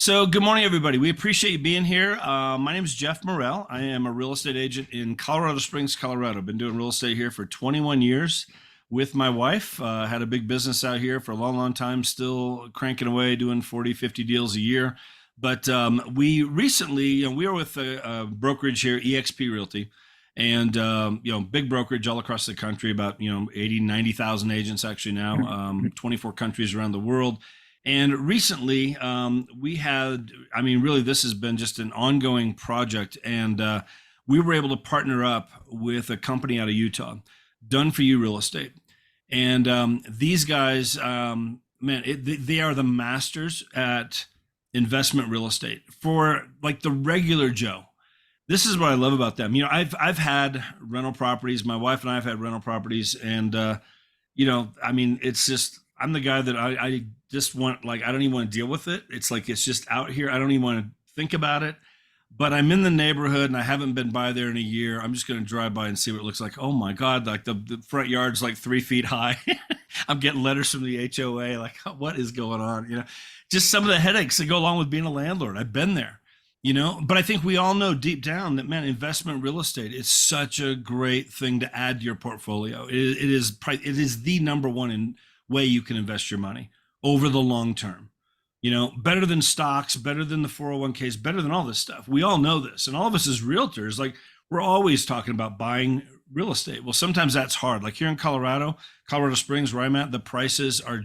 So, good morning, everybody. We appreciate you being here. My name is Jeff Morrell. I am a real estate agent in Colorado Springs, Colorado. I've been doing real estate here for 21 years with my wife. Had a big business out here for a long, long time, still cranking away, doing 40, 50 deals a year. But we recently, we were with a brokerage here, eXp Realty, and big brokerage all across the country, about 80, 90,000 agents actually now, 24 countries around the world. And recently, we had, really, this has been just an ongoing project. And we were able to partner up with a company out of Utah, Done For You Real Estate. And these guys, they are the masters at investment real estate for like the regular Joe. This is what I love about them. I've had rental properties. My wife and I have had rental properties, and it's just I'm the guy that I just want, like, I don't even want to deal with it. It's like it's just out here. I don't even want to think about it. But I'm in the neighborhood and I haven't been by there in a year. I'm just going to drive by and see what it looks like. Oh my God, like the front yard's like 3 feet high. I'm getting letters from the HOA, like, what is going on? Just some of the headaches that go along with being a landlord. I've been there, but I think we all know deep down that, man, investment real estate is such a great thing to add to your portfolio. It is the number one way you can invest your money over the long term. Better than stocks, better than the 401ks, better than all this stuff. We all know this. And all of us as realtors, like, we're always talking about buying real estate. Well, sometimes that's hard. Like here in Colorado Springs, where I'm at, the prices are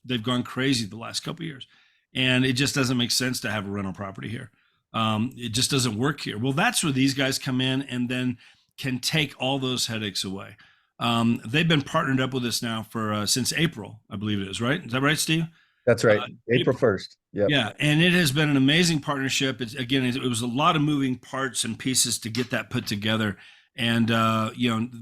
they've gone crazy the last couple of years. And it just doesn't make sense to have a rental property here. It just doesn't work here. Well, that's where these guys come in and then can take all those headaches away. They've been partnered up with us now for since April, I believe it is, right? Is that right, Steve? That's right. April 1st. Yeah. And it has been an amazing partnership. It was a lot of moving parts and pieces to get that put together. And,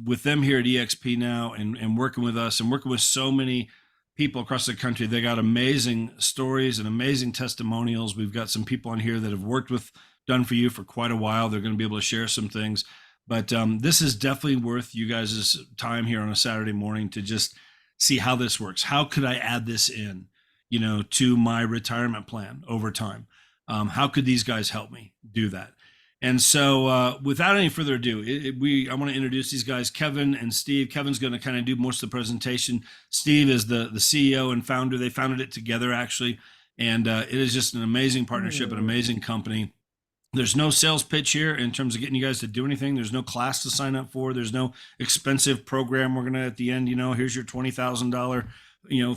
with them here at eXp now and working with us and working with so many people across the country, they got amazing stories and amazing testimonials. We've got some people on here that have worked with Done For You for quite a while. They're going to be able to share some things. But this is definitely worth you guys' time here on a Saturday morning to just see how this works. How could I add this in, to my retirement plan over time? How could these guys help me do that? And so without any further ado, I want to introduce these guys, Kevin and Steve. Kevin's going to kind of do most of the presentation. Steve is the CEO and founder. They founded it together, actually. And it is just an amazing partnership, an amazing company. There's no sales pitch here in terms of getting you guys to do anything. There's no class to sign up for. There's no expensive program. We're going to, at the end, here's your $20,000,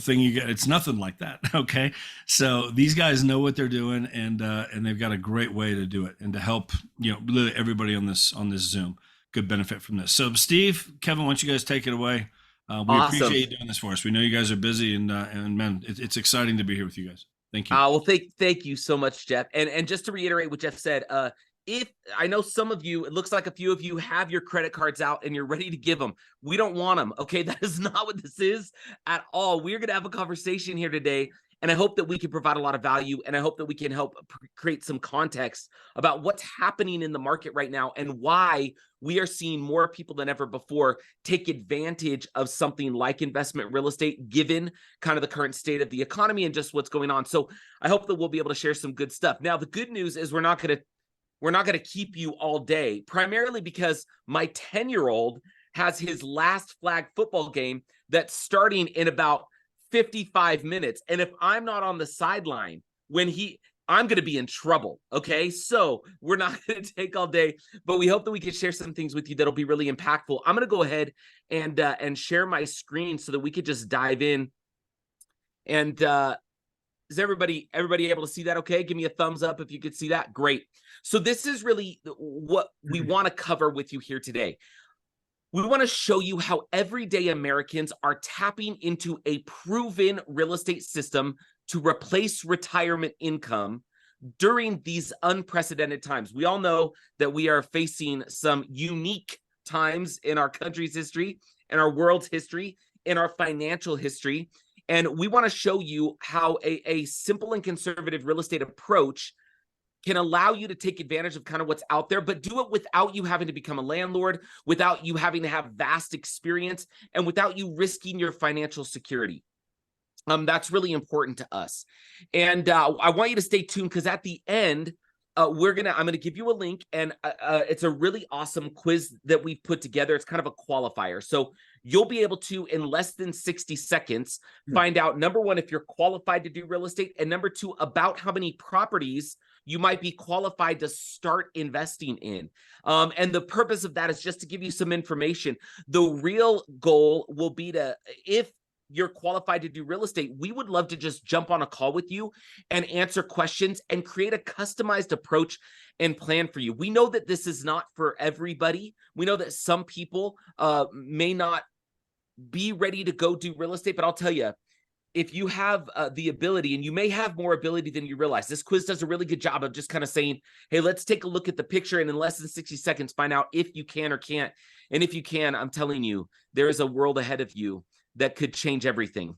thing you get. It's nothing like that. Okay. So these guys know what they're doing, and they've got a great way to do it and to help, really everybody on this Zoom could benefit from this. So Steve, Kevin, why don't you guys take it away? We Awesome. appreciate you doing this for us. We know you guys are busy, and man, it's exciting to be here with you guys. Thank you. Well, thank you so much, Jeff. And just to reiterate what Jeff said, if I know some of you, it looks like a few of you have your credit cards out and you're ready to give them. We don't want them. Okay. That is not what this is at all. We're going to have a conversation here today, and I hope that we can provide a lot of value, and I hope that we can help create some context about what's happening in the market right now and why we are seeing more people than ever before take advantage of something like investment real estate, given kind of the current state of the economy and just what's going on. So I hope that we'll be able to share some good stuff. Now, the good news is we're not going to keep you all day, primarily because my 10-year-old has his last flag football game that's starting in about 55 minutes. And if I'm not on the sideline I'm going to be in trouble. Okay. So we're not going to take all day, but we hope that we can share some things with you that'll be really impactful. I'm going to go ahead and share my screen so that we could just dive in. And is everybody able to see that? Okay. Give me a thumbs up if you could see that. Great. So this is really what we want to cover with you here today. We want to show you how everyday Americans are tapping into a proven real estate system to replace retirement income during these unprecedented times. We all know that we are facing some unique times in our country's history, in our world's history, in our financial history. And we want to show you how a simple and conservative real estate approach can allow you to take advantage of kind of what's out there, but do it without you having to become a landlord, without you having to have vast experience, and without you risking your financial security. That's really important to us. And I want you to stay tuned, because at the end, I'm gonna give you a link, and it's a really awesome quiz that we've put together. It's kind of a qualifier, so you'll be able to, in less than 60 seconds, find out, number one, if you're qualified to do real estate, and number two, about how many properties you might be qualified to start investing in. And the purpose of that is just to give you some information. The real goal will be to, if you're qualified to do real estate, we would love to just jump on a call with you and answer questions and create a customized approach and plan for you. We know that this is not for everybody. We know that some people may not be ready to go do real estate, but I'll tell you, if you have the ability, and you may have more ability than you realize, this quiz does a really good job of just kind of saying, hey, let's take a look at the picture, and in less than 60 seconds, find out if you can or can't. And if you can, I'm telling you, there is a world ahead of you that could change everything.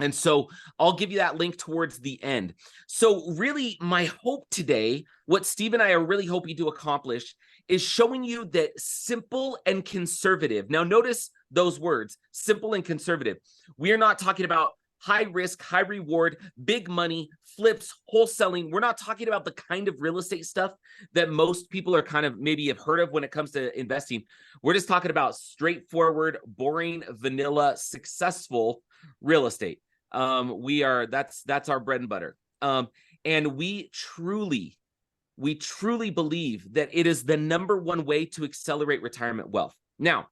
And so I'll give you that link towards the end. So really, my hope today, what Steve and I are really hoping to accomplish, is showing you that simple and conservative. Now notice those words, simple and conservative. We are not talking about high risk, high reward, big money, flips, wholesaling. We're not talking about the kind of real estate stuff that most people are kind of maybe have heard of when it comes to investing. We're just talking about straightforward, boring, vanilla, successful real estate. That's our bread and butter. And we truly believe that it is the number one way to accelerate retirement wealth. Now,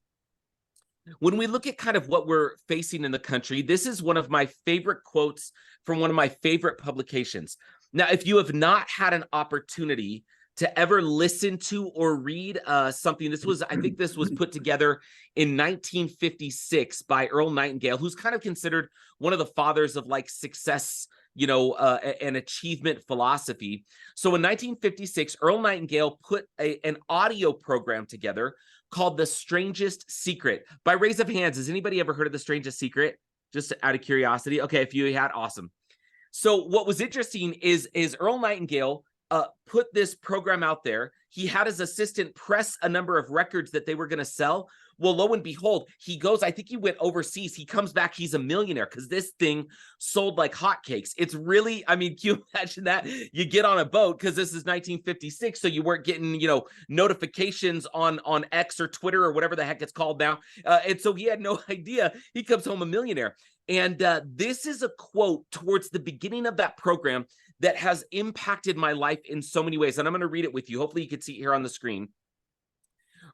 when we look at kind of what we're facing in the country, this is one of my favorite quotes from one of my favorite publications. Now, if you have not had an opportunity to ever listen to or read something, I think this was put together in 1956 by Earl Nightingale, who's kind of considered one of the fathers of like success, and achievement philosophy. So in 1956, Earl Nightingale put an audio program together called The Strangest Secret. By raise of hands, has anybody ever heard of The Strangest Secret? Just out of curiosity. Okay, if you had, awesome. So what was interesting is Earl Nightingale put this program out there. He had his assistant press a number of records that they were going to sell. Well, lo and behold, he goes, I think he went overseas. He comes back, he's a millionaire, because this thing sold like hotcakes. It's really, I mean, can you imagine that? You get on a boat, because this is 1956, so you weren't getting, notifications on X or Twitter or whatever the heck it's called now. And so he had no idea. He comes home a millionaire. And this is a quote towards the beginning of that program that has impacted my life in so many ways. And I'm going to read it with you. Hopefully you can see it here on the screen.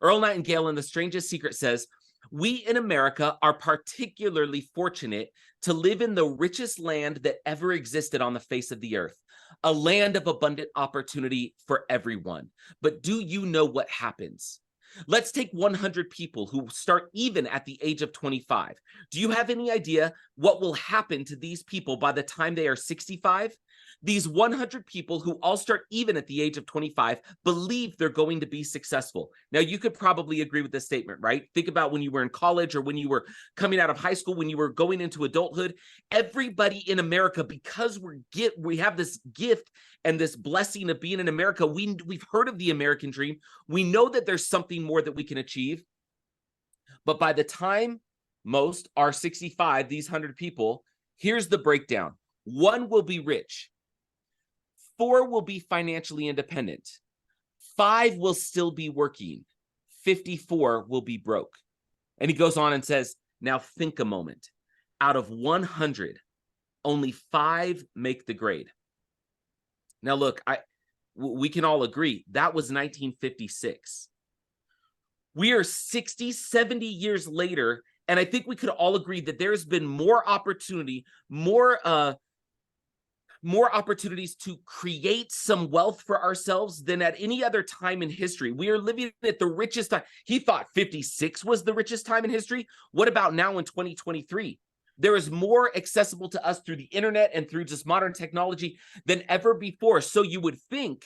Earl Nightingale in The Strangest Secret says, "We in America are particularly fortunate to live in the richest land that ever existed on the face of the earth, a land of abundant opportunity for everyone. But do you know what happens? Let's take 100 people who start even at the age of 25. Do you have any idea what will happen to these people by the time they are 65? These 100 people who all start even at the age of 25 believe they're going to be successful." Now, you could probably agree with this statement, right? Think about when you were in college, or when you were coming out of high school, when you were going into adulthood. Everybody in America, because we have this gift and this blessing of being in America, we've heard of the American dream. We know that there's something more that we can achieve. But by the time most are 65, these 100 people, here's the breakdown. 1 will be rich. 4 will be financially independent. 5 will still be working. 54 will be broke. And he goes on and says, now think a moment. Out of 100, only 5 make the grade. Now look, we can all agree that was 1956. We are 60, 70 years later, and I think we could all agree that there's been more opportunity, more opportunities to create some wealth for ourselves than at any other time in history. We are living at the richest time. He thought 56 was the richest time in history. What about now in 2023? There is more accessible to us through the internet and through just modern technology than ever before. So you would think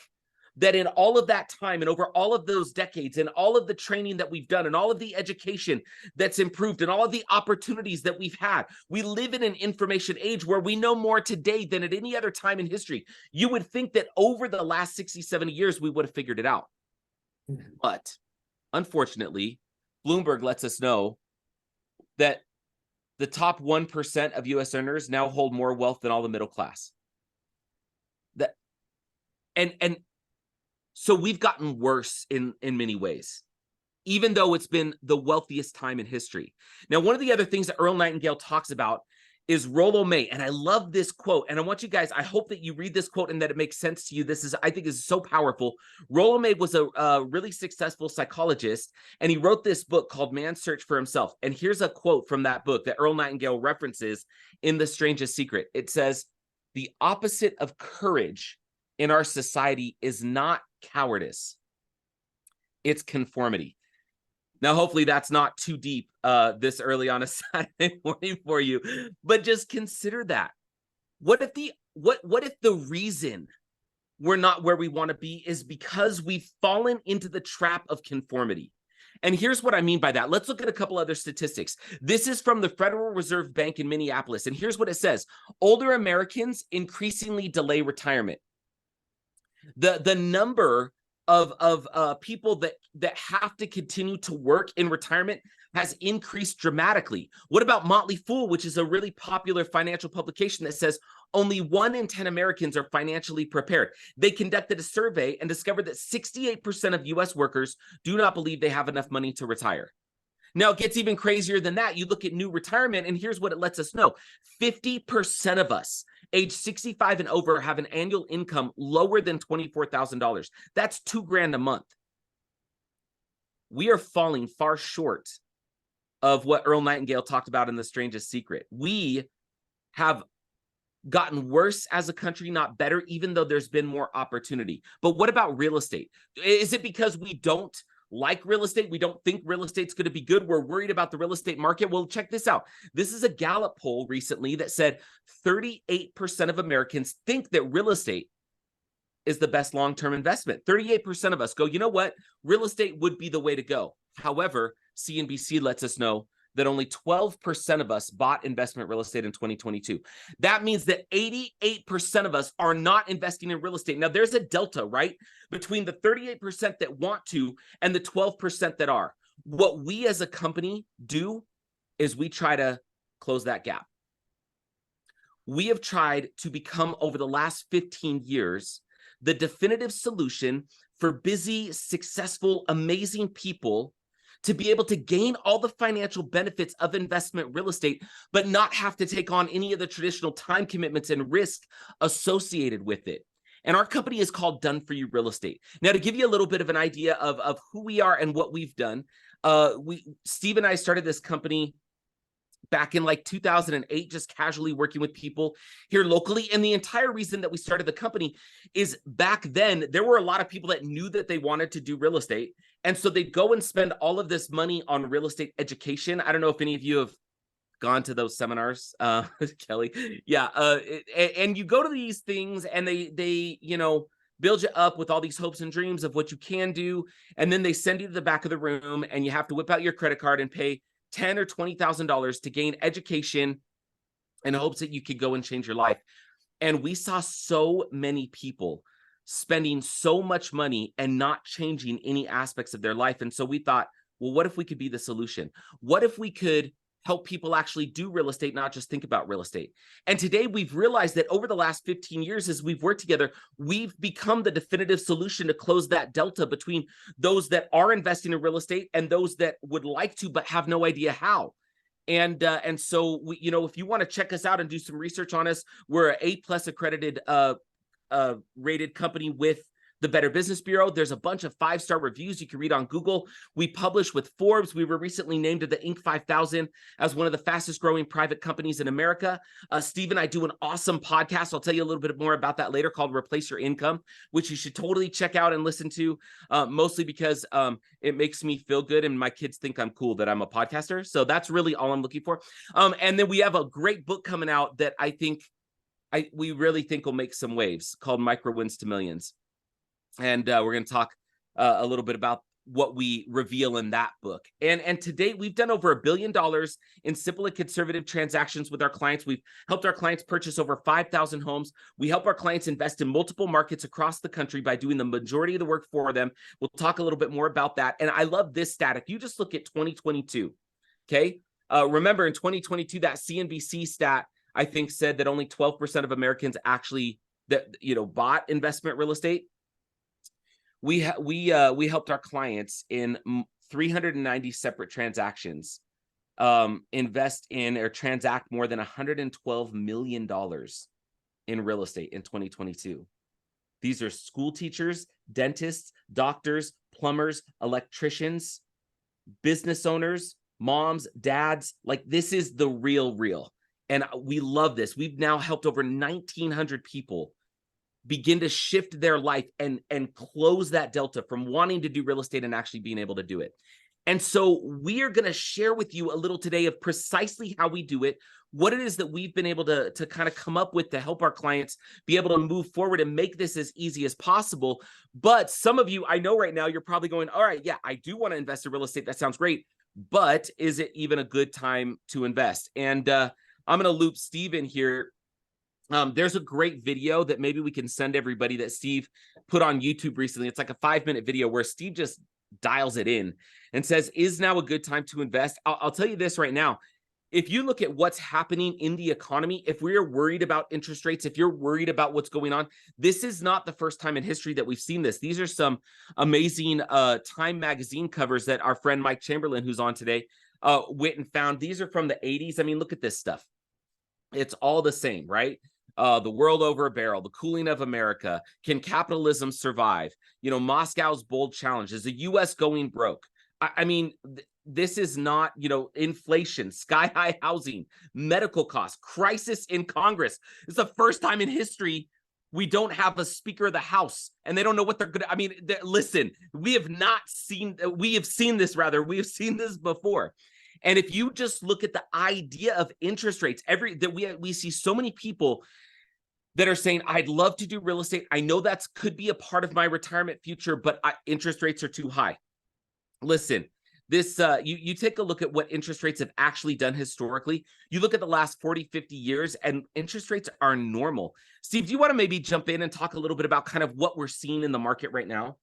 that in all of that time and over all of those decades and all of the training that we've done and all of the education that's improved and all of the opportunities that we've had, we live in an information age where we know more today than at any other time in history. You would think that over the last 60, 70 years, we would have figured it out. But unfortunately, Bloomberg lets us know that the top 1% of US earners now hold more wealth than all the middle class. And so we've gotten worse in many ways, even though it's been the wealthiest time in history. Now, one of the other things that Earl Nightingale talks about is Rollo May. And I love this quote. And I want you guys, I hope that you read this quote and that it makes sense to you. I think is so powerful. Rollo May was a really successful psychologist, and he wrote this book called Man's Search for Himself. And here's a quote from that book that Earl Nightingale references in The Strangest Secret. It says, "The opposite of courage in our society is not cowardice, it's conformity." Now, hopefully that's not too deep this early on a Saturday morning for you, but just consider that. What if the reason we're not where we want to be is because we've fallen into the trap of conformity? And here's what I mean by that. Let's look at a couple other statistics. This is from the Federal Reserve Bank in Minneapolis, and here's what it says. Older Americans increasingly delay retirement. The number of people that have to continue to work in retirement has increased dramatically. What about Motley Fool, which is a really popular financial publication that says only 1 in 10 Americans are financially prepared? They conducted a survey and discovered that 68% of US workers do not believe they have enough money to retire. Now, it gets even crazier than that. You look at new retirement, and here's what it lets us know. 50% of us age 65 and over have an annual income lower than $24,000. That's $2,000 a month. We are falling far short of what Earl Nightingale talked about in The Strangest Secret. We have gotten worse as a country, not better, even though there's been more opportunity. But what about real estate? Is it because we don't like real estate? We don't think real estate's going to be good. We're worried about the real estate market. Well, check this out. This is a Gallup poll recently that said 38% of Americans think that real estate is the best long-term investment. 38% of us go, you know what? Real estate would be the way to go. However, CNBC lets us know that only 12% of us bought investment real estate in 2022. That means that 88% of us are not investing in real estate. Now, there's a delta, right, between the 38% that want to and the 12% that are. What we as a company do is we try to close that gap. We have tried to become, over the last 15 years, the definitive solution for busy, successful, amazing people to be able to gain all the financial benefits of investment real estate, but not have to take on any of the traditional time commitments and risk associated with it. And our company is called Done For You Real Estate. Now, to give you a little bit of an idea of who we are and what we've done, Steve and I started this company back in like 2008, just casually working with people here locally. And the entire reason that we started the company is back then, there were a lot of people that knew that they wanted to do real estate. And so they'd go and spend all of this money on real estate education. I don't know if any of you have gone to those seminars, Kelly. Yeah. And you go to these things and they, you know, build you up with all these hopes and dreams of what you can do. And then they send you to the back of the room and you have to whip out your credit card and pay $10,000 or $20,000 to gain education in hopes that you could go and change your life. And we saw so many people spending so much money and not changing any aspects of their life. And so we thought, well, what if we could be the solution? What if we could help people actually do real estate, not just think about real estate? And today we've realized that over the last 15 years, as we've worked together, we've become the definitive solution to close that delta between those that are investing in real estate and those that would like to, but have no idea how. And so we, you know, if you want to check us out and do some research on us, we're an A+ accredited rated company with the Better Business Bureau. There's a bunch of 5-star reviews you can read on Google. We publish with Forbes. We were recently named to the Inc. 5000 as one of the fastest growing private companies in America. Steve and I do an awesome podcast. I'll tell you a little bit more about that later, called Replace Your Income, which you should totally check out and listen to, mostly because it makes me feel good and my kids think I'm cool that I'm a podcaster. So that's really all I'm looking for. And then we have a great book coming out that we really think will make some waves, called Micro Wins to Millions. And we're going to talk a little bit about what we reveal in that book. And to date, we've done over $1 billion in simple and conservative transactions with our clients. We've helped our clients purchase over 5,000 homes. We help our clients invest in multiple markets across the country by doing the majority of the work for them. We'll talk a little bit more about that. And I love this stat. If you just look at 2022, okay, Remember in 2022, that CNBC stat, I think, said that only 12% of Americans actually bought investment real estate. We helped our clients in 390 separate transactions invest in or transact more than $112 million in real estate in 2022. These are school teachers, dentists, doctors, plumbers, electricians, business owners, moms, dads. Like, this is the real. And we love this. We've now helped over 1,900 people begin to shift their life and close that delta from wanting to do real estate and actually being able to do it. And so we are going to share with you a little today of precisely how we do it, what it is that we've been able to kind of come up with to help our clients be able to move forward and make this as easy as possible. But some of you, I know right now, you're probably going, all right, yeah, I do want to invest in real estate. That sounds great. But is it even a good time to invest? And I'm going to loop Steve in here. There's a great video that maybe we can send everybody that Steve put on YouTube recently. It's like a 5-minute video where Steve just dials it in and says, is now a good time to invest? I'll tell you this right now. If you look at what's happening in the economy, if we are worried about interest rates, if you're worried about what's going on, this is not the first time in history that we've seen this. These are some amazing Time magazine covers that our friend Mike Chamberlain, who's on today, went and found. These are from the 80s. I mean, look at this stuff. It's all the same, right? The world over a barrel, the cooling of America, can capitalism survive? Moscow's bold challenge, is the U.S. going broke? I mean, this is not, inflation, sky high housing, medical costs, crisis in Congress. It's the first time in history we don't have a Speaker of the House and they don't know what they're going to. I mean, listen, we have seen this before. And if you just look at the idea of interest rates, we see so many people that are saying, I'd love to do real estate. I know that could be a part of my retirement future, but interest rates are too high. Listen, this you take a look at what interest rates have actually done historically. You look at the last 40, 50 years, and interest rates are normal. Steve, do you want to maybe jump in and talk a little bit about kind of what we're seeing in the market right now?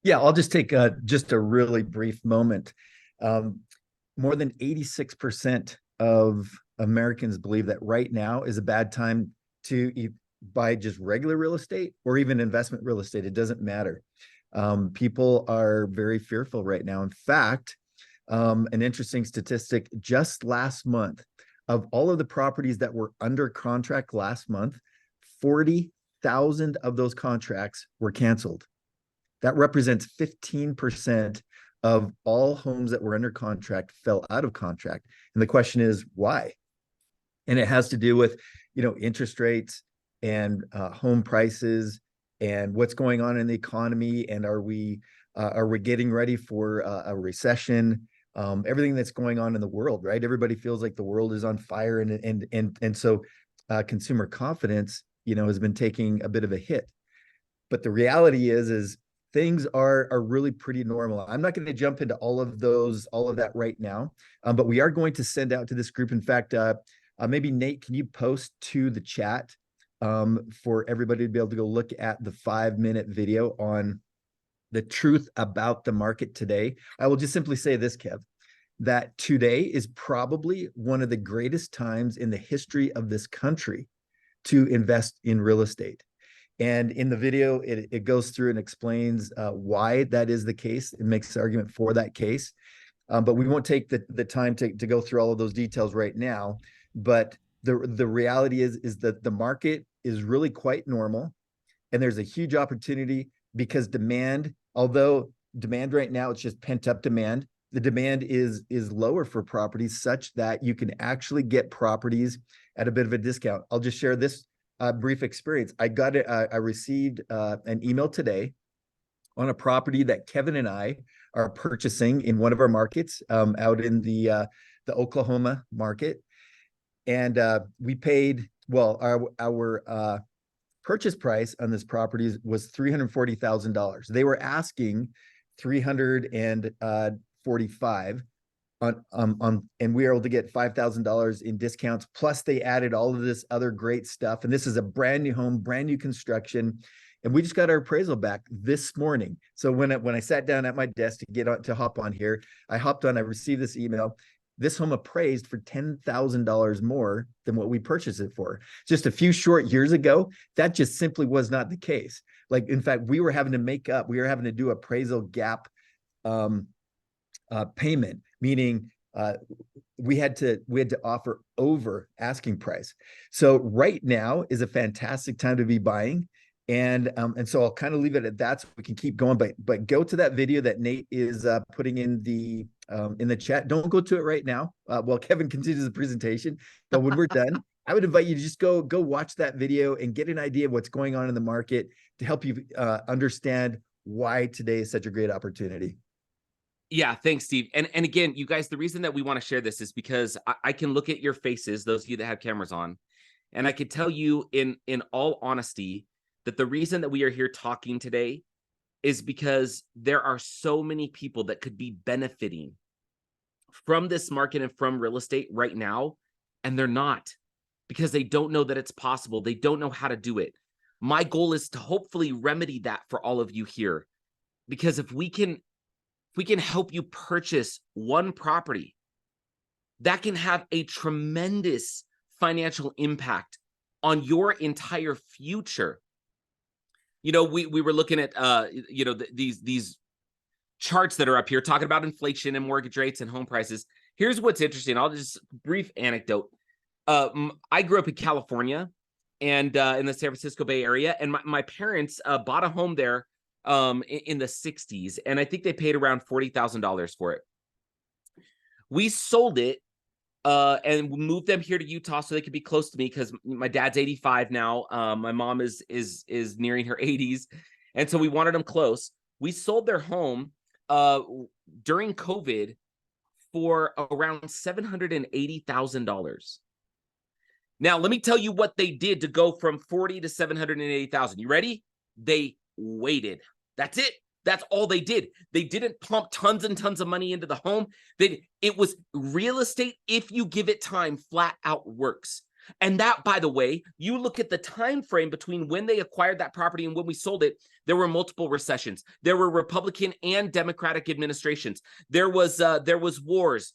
Yeah, I'll just take just a really brief moment. More than 86% of Americans believe that right now is a bad time to buy just regular real estate or even investment real estate. It doesn't matter. People are very fearful right now. In fact, an interesting statistic, just last month, of all of the properties that were under contract last month, 40,000 of those contracts were canceled. That represents 15% of all homes that were under contract fell out of contract. And the question is, why? And it has to do with, interest rates and home prices and what's going on in the economy. And are we getting ready for a recession? Everything that's going on in the world, right? Everybody feels like the world is on fire. And so consumer confidence, has been taking a bit of a hit. But the reality is things are really pretty normal. I'm not going to jump into all of that right now, but we are going to send out to this group. In fact, maybe Nate, can you post to the chat for everybody to be able to go look at the 5-minute video on the truth about the market today? I will just simply say this, Kev, that today is probably one of the greatest times in the history of this country to invest in real estate. And in the video, it goes through and explains why that is the case. It makes the argument for that case. But we won't take the time to go through all of those details right now. But the reality is that the market is really quite normal. And there's a huge opportunity because demand, although demand right now, it's just pent up demand, the demand is lower for properties such that you can actually get properties at a bit of a discount. I'll just share this brief experience. I received an email today on a property that Kevin and I are purchasing in one of our markets out in the Oklahoma market. And we paid, our purchase price on this property was $340,000. They were asking $345,000 and we were able to get $5,000 in discounts. Plus they added all of this other great stuff. And this is a brand new home, brand new construction. And we just got our appraisal back this morning. So when I sat down at my desk to hop on here, I received this email. this home appraised for $10,000 more than what we purchased it for. Just a few short years ago, that just simply was not the case. Like, in fact, we were having to do appraisal gap payment, meaning we had to offer over asking price. So right now is a fantastic time to be buying. And so I'll kind of leave it at that so we can keep going. But go to that video that Nate is putting in the chat. Don't go to it right now while Kevin continues the presentation. But when we're done, I would invite you to just go watch that video and get an idea of what's going on in the market to help you understand why today is such a great opportunity. Yeah, thanks, Steve. And again, you guys, the reason that we want to share this is because I can look at your faces, those of you that have cameras on, and I can tell you in all honesty that the reason that we are here talking today is because there are so many people that could be benefiting from this market and from real estate right now, and they're not, because they don't know that it's possible. They don't know how to do it. My goal is to hopefully remedy that for all of you here, because if we can help you purchase one property, that can have a tremendous financial impact on your entire future. You know, we were looking at these charts that are up here talking about inflation and mortgage rates and home prices. Here's what's interesting. I'll just brief anecdote. I grew up in California and in the San Francisco Bay Area, and my parents bought a home there in the 60s, and I think they paid around $40,000 for it. We sold it and moved them here to Utah so they could be close to me, because my dad's 85 now. My mom is nearing her 80s, and so we wanted them close. We sold their home during COVID for around $780,000. Now, let me tell you what they did to go from 40 to 780,000. You ready? They waited. That's it. That's all they did. They didn't pump tons and tons of money into the home. It was real estate, if you give it time, flat out works. And that, by the way, you look at the time frame between when they acquired that property and when we sold it, there were multiple recessions. There were Republican and Democratic administrations. There was wars.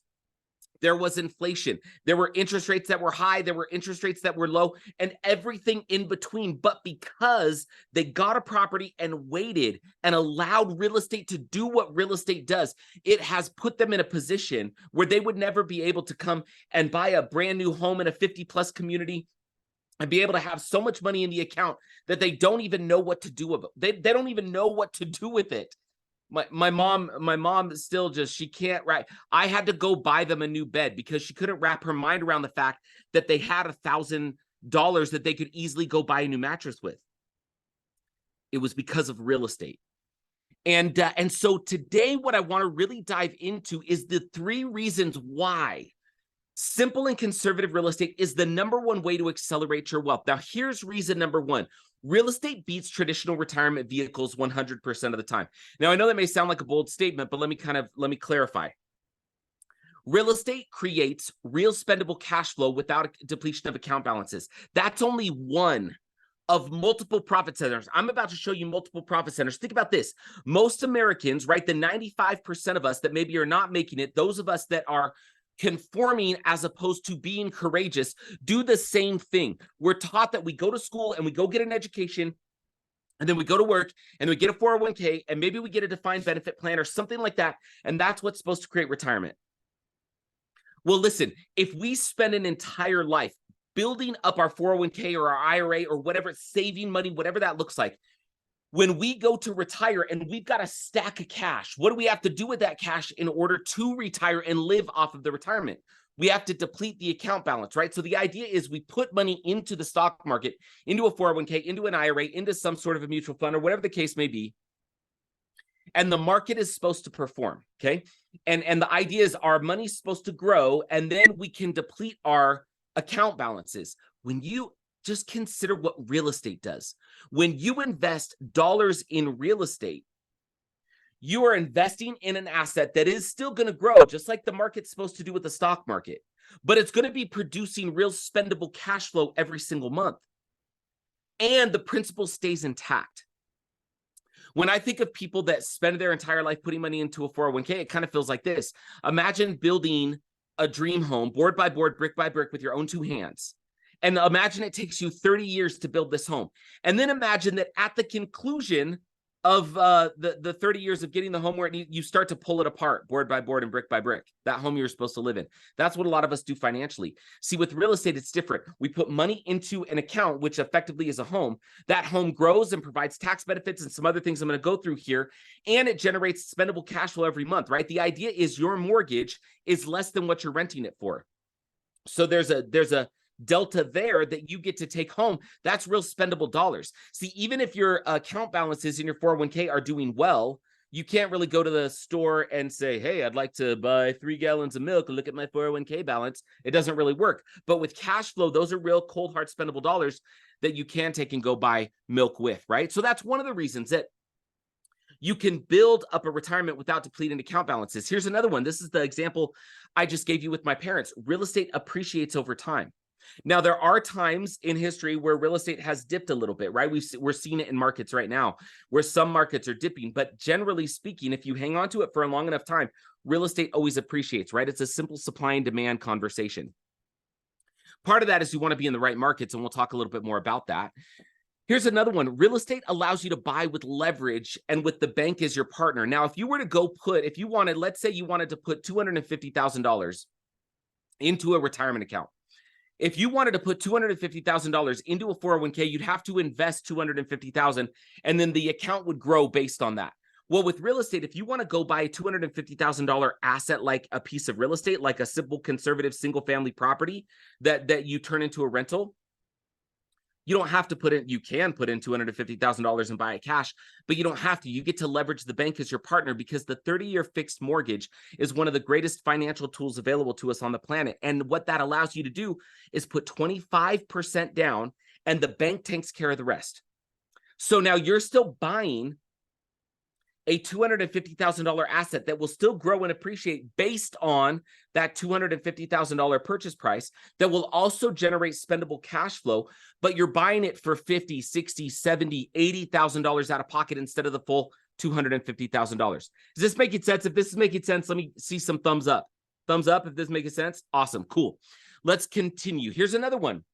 There was inflation. There were interest rates that were high. There were interest rates that were low, and everything in between. But because they got a property and waited and allowed real estate to do what real estate does, it has put them in a position where they would never be able to come and buy a brand new home in a 50+ community and be able to have so much money in the account that they don't even know what to do with it. They don't even know what to do with it. My mom still she can't write. I had to go buy them a new bed because she couldn't wrap her mind around the fact that they had $1,000 that they could easily go buy a new mattress with. It was because of real estate. And so today what I want to really dive into is the 3 reasons why simple and conservative real estate is the #1 way to accelerate your wealth. Now, here's reason number 1. Real estate beats traditional retirement vehicles 100% of the time. Now, I know that may sound like a bold statement, but let me clarify. Real estate creates real spendable cash flow without a depletion of account balances. That's only one of multiple profit centers. I'm about to show you multiple profit centers. Think about this. Most Americans, right, the 95% of us that maybe are not making it, those of us that are conforming as opposed to being courageous, do the same thing. We're taught that we go to school and we go get an education, and then we go to work and we get a 401k, and maybe we get a defined benefit plan or something like that, and that's what's supposed to create retirement. Well, listen, if we spend an entire life building up our 401k or our IRA or whatever, saving money, whatever that looks like, when we go to retire and we've got a stack of cash, what do we have to do with that cash in order to retire and live off of the retirement? We have to deplete the account balance, right? So the idea is we put money into the stock market, into a 401k, into an IRA, into some sort of a mutual fund or whatever the case may be. And the market is supposed to perform, okay? And the idea is our money's supposed to grow, and then we can deplete our account balances. When you just consider what real estate does. When you invest dollars in real estate, you are investing in an asset that is still going to grow, just like the market's supposed to do with the stock market. But it's going to be producing real spendable cash flow every single month. And the principal stays intact. When I think of people that spend their entire life putting money into a 401k, it kind of feels like this. Imagine building a dream home, board by board, brick by brick, with your own two hands. And imagine it takes you 30 years to build this home. And then imagine that at the conclusion of the 30 years of getting the home where you start to pull it apart, board by board and brick by brick, that home you're supposed to live in. That's what a lot of us do financially. See, with real estate, it's different. We put money into an account, which effectively is a home. That home grows and provides tax benefits and some other things I'm going to go through here. And it generates spendable cash flow every month, right? The idea is your mortgage is less than what you're renting it for. So there's a delta there that you get to take home. That's real spendable dollars. See, even if your account balances in your 401k are doing well, you can't really go to the store and say, hey, I'd like to buy 3 gallons of milk and look at my 401k balance. It doesn't really work. But with cash flow, those are real cold, hard spendable dollars that you can take and go buy milk with, right? So that's one of the reasons that you can build up a retirement without depleting account balances. Here's another one. This is the example I just gave you with my parents. Real estate appreciates over time. Now, there are times in history where real estate has dipped a little bit, right? We're seeing it in markets right now where some markets are dipping. But generally speaking, if you hang on to it for a long enough time, real estate always appreciates, right? It's a simple supply and demand conversation. Part of that is you want to be in the right markets, and we'll talk a little bit more about that. Here's another one. Real estate allows you to buy with leverage and with the bank as your partner. Now, if you were to let's say you wanted to put $250,000 into a retirement account. If you wanted to put $250,000 into a 401k, you'd have to invest $250,000, and then the account would grow based on that. Well, with real estate, if you want to go buy a $250,000 asset, like a piece of real estate, like a simple conservative single family property that you turn into a rental, you don't have to put in, you can put in $250,000 and buy it cash, but you don't have to. You get to leverage the bank as your partner because the 30-year fixed mortgage is one of the greatest financial tools available to us on the planet. And what that allows you to do is put 25% down and the bank takes care of the rest. So now you're still buying a $250,000 asset that will still grow and appreciate based on that $250,000 purchase price, that will also generate spendable cash flow, but you're buying it for $50,000, $60,000, $70,000, $80,000 out of pocket instead of the full $250,000. Is this making sense? If this is making sense, let me see some thumbs up. Thumbs up if this is making sense. Awesome, cool. Let's continue. Here's another one.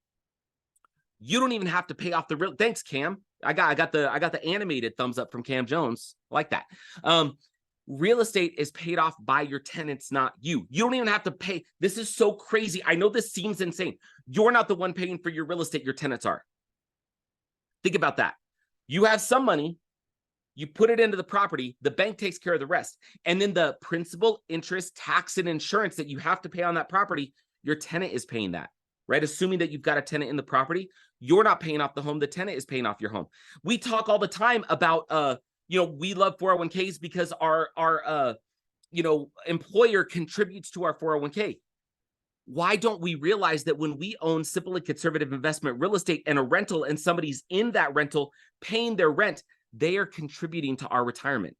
You don't even have to pay off the real. Thanks, Cam. I got the animated thumbs up from Cam Jones. I like that. Real estate is paid off by your tenants, not you. You don't even have to pay. This is so crazy. I know this seems insane. You're not the one paying for your real estate. Your tenants are. Think about that. You have some money. You put it into the property. The bank takes care of the rest. And then the principal, interest, tax, and insurance that you have to pay on that property, your tenant is paying that. Right? Assuming that you've got a tenant in the property, you're not paying off the home. The tenant is paying off your home. We talk all the time about, we love 401ks because our employer contributes to our 401k. Why don't we realize that when we own simple and conservative investment real estate and a rental and somebody's in that rental paying their rent, they are contributing to our retirement.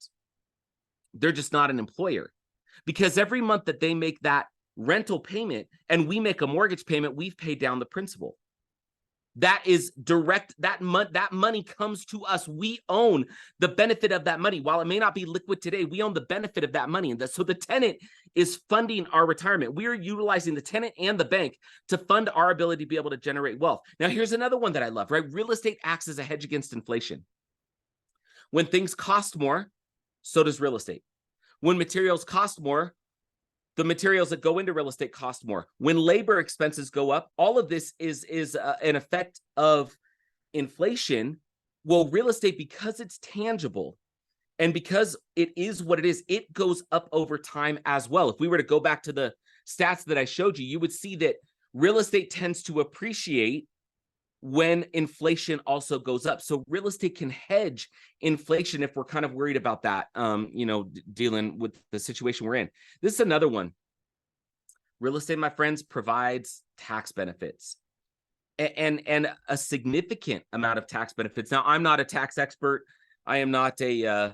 They're just not an employer, because every month that they make that rental payment and we make a mortgage payment, we've paid down the principal. That is direct. That money comes to us. We own the benefit of that money. While it may not be liquid today, we own the benefit of that money. And so the tenant is funding our retirement. We are utilizing the tenant and the bank to fund our ability to be able to generate wealth. Now, here's another one that I love, right? Real estate acts as a hedge against inflation. When things cost more, so does real estate. When materials cost more, the materials that go into real estate cost more. When labor expenses go up, all of this is an effect of inflation. Well, real estate, because it's tangible and because it is what it is, it goes up over time as well. If we were to go back to the stats that I showed you, you would see that real estate tends to appreciate when inflation also goes up. So real estate can hedge inflation if we're kind of worried about that, dealing with the situation we're in. This is another one. Real estate, my friends, provides tax benefits and a significant amount of tax benefits. Now, I'm not a tax expert. I am not an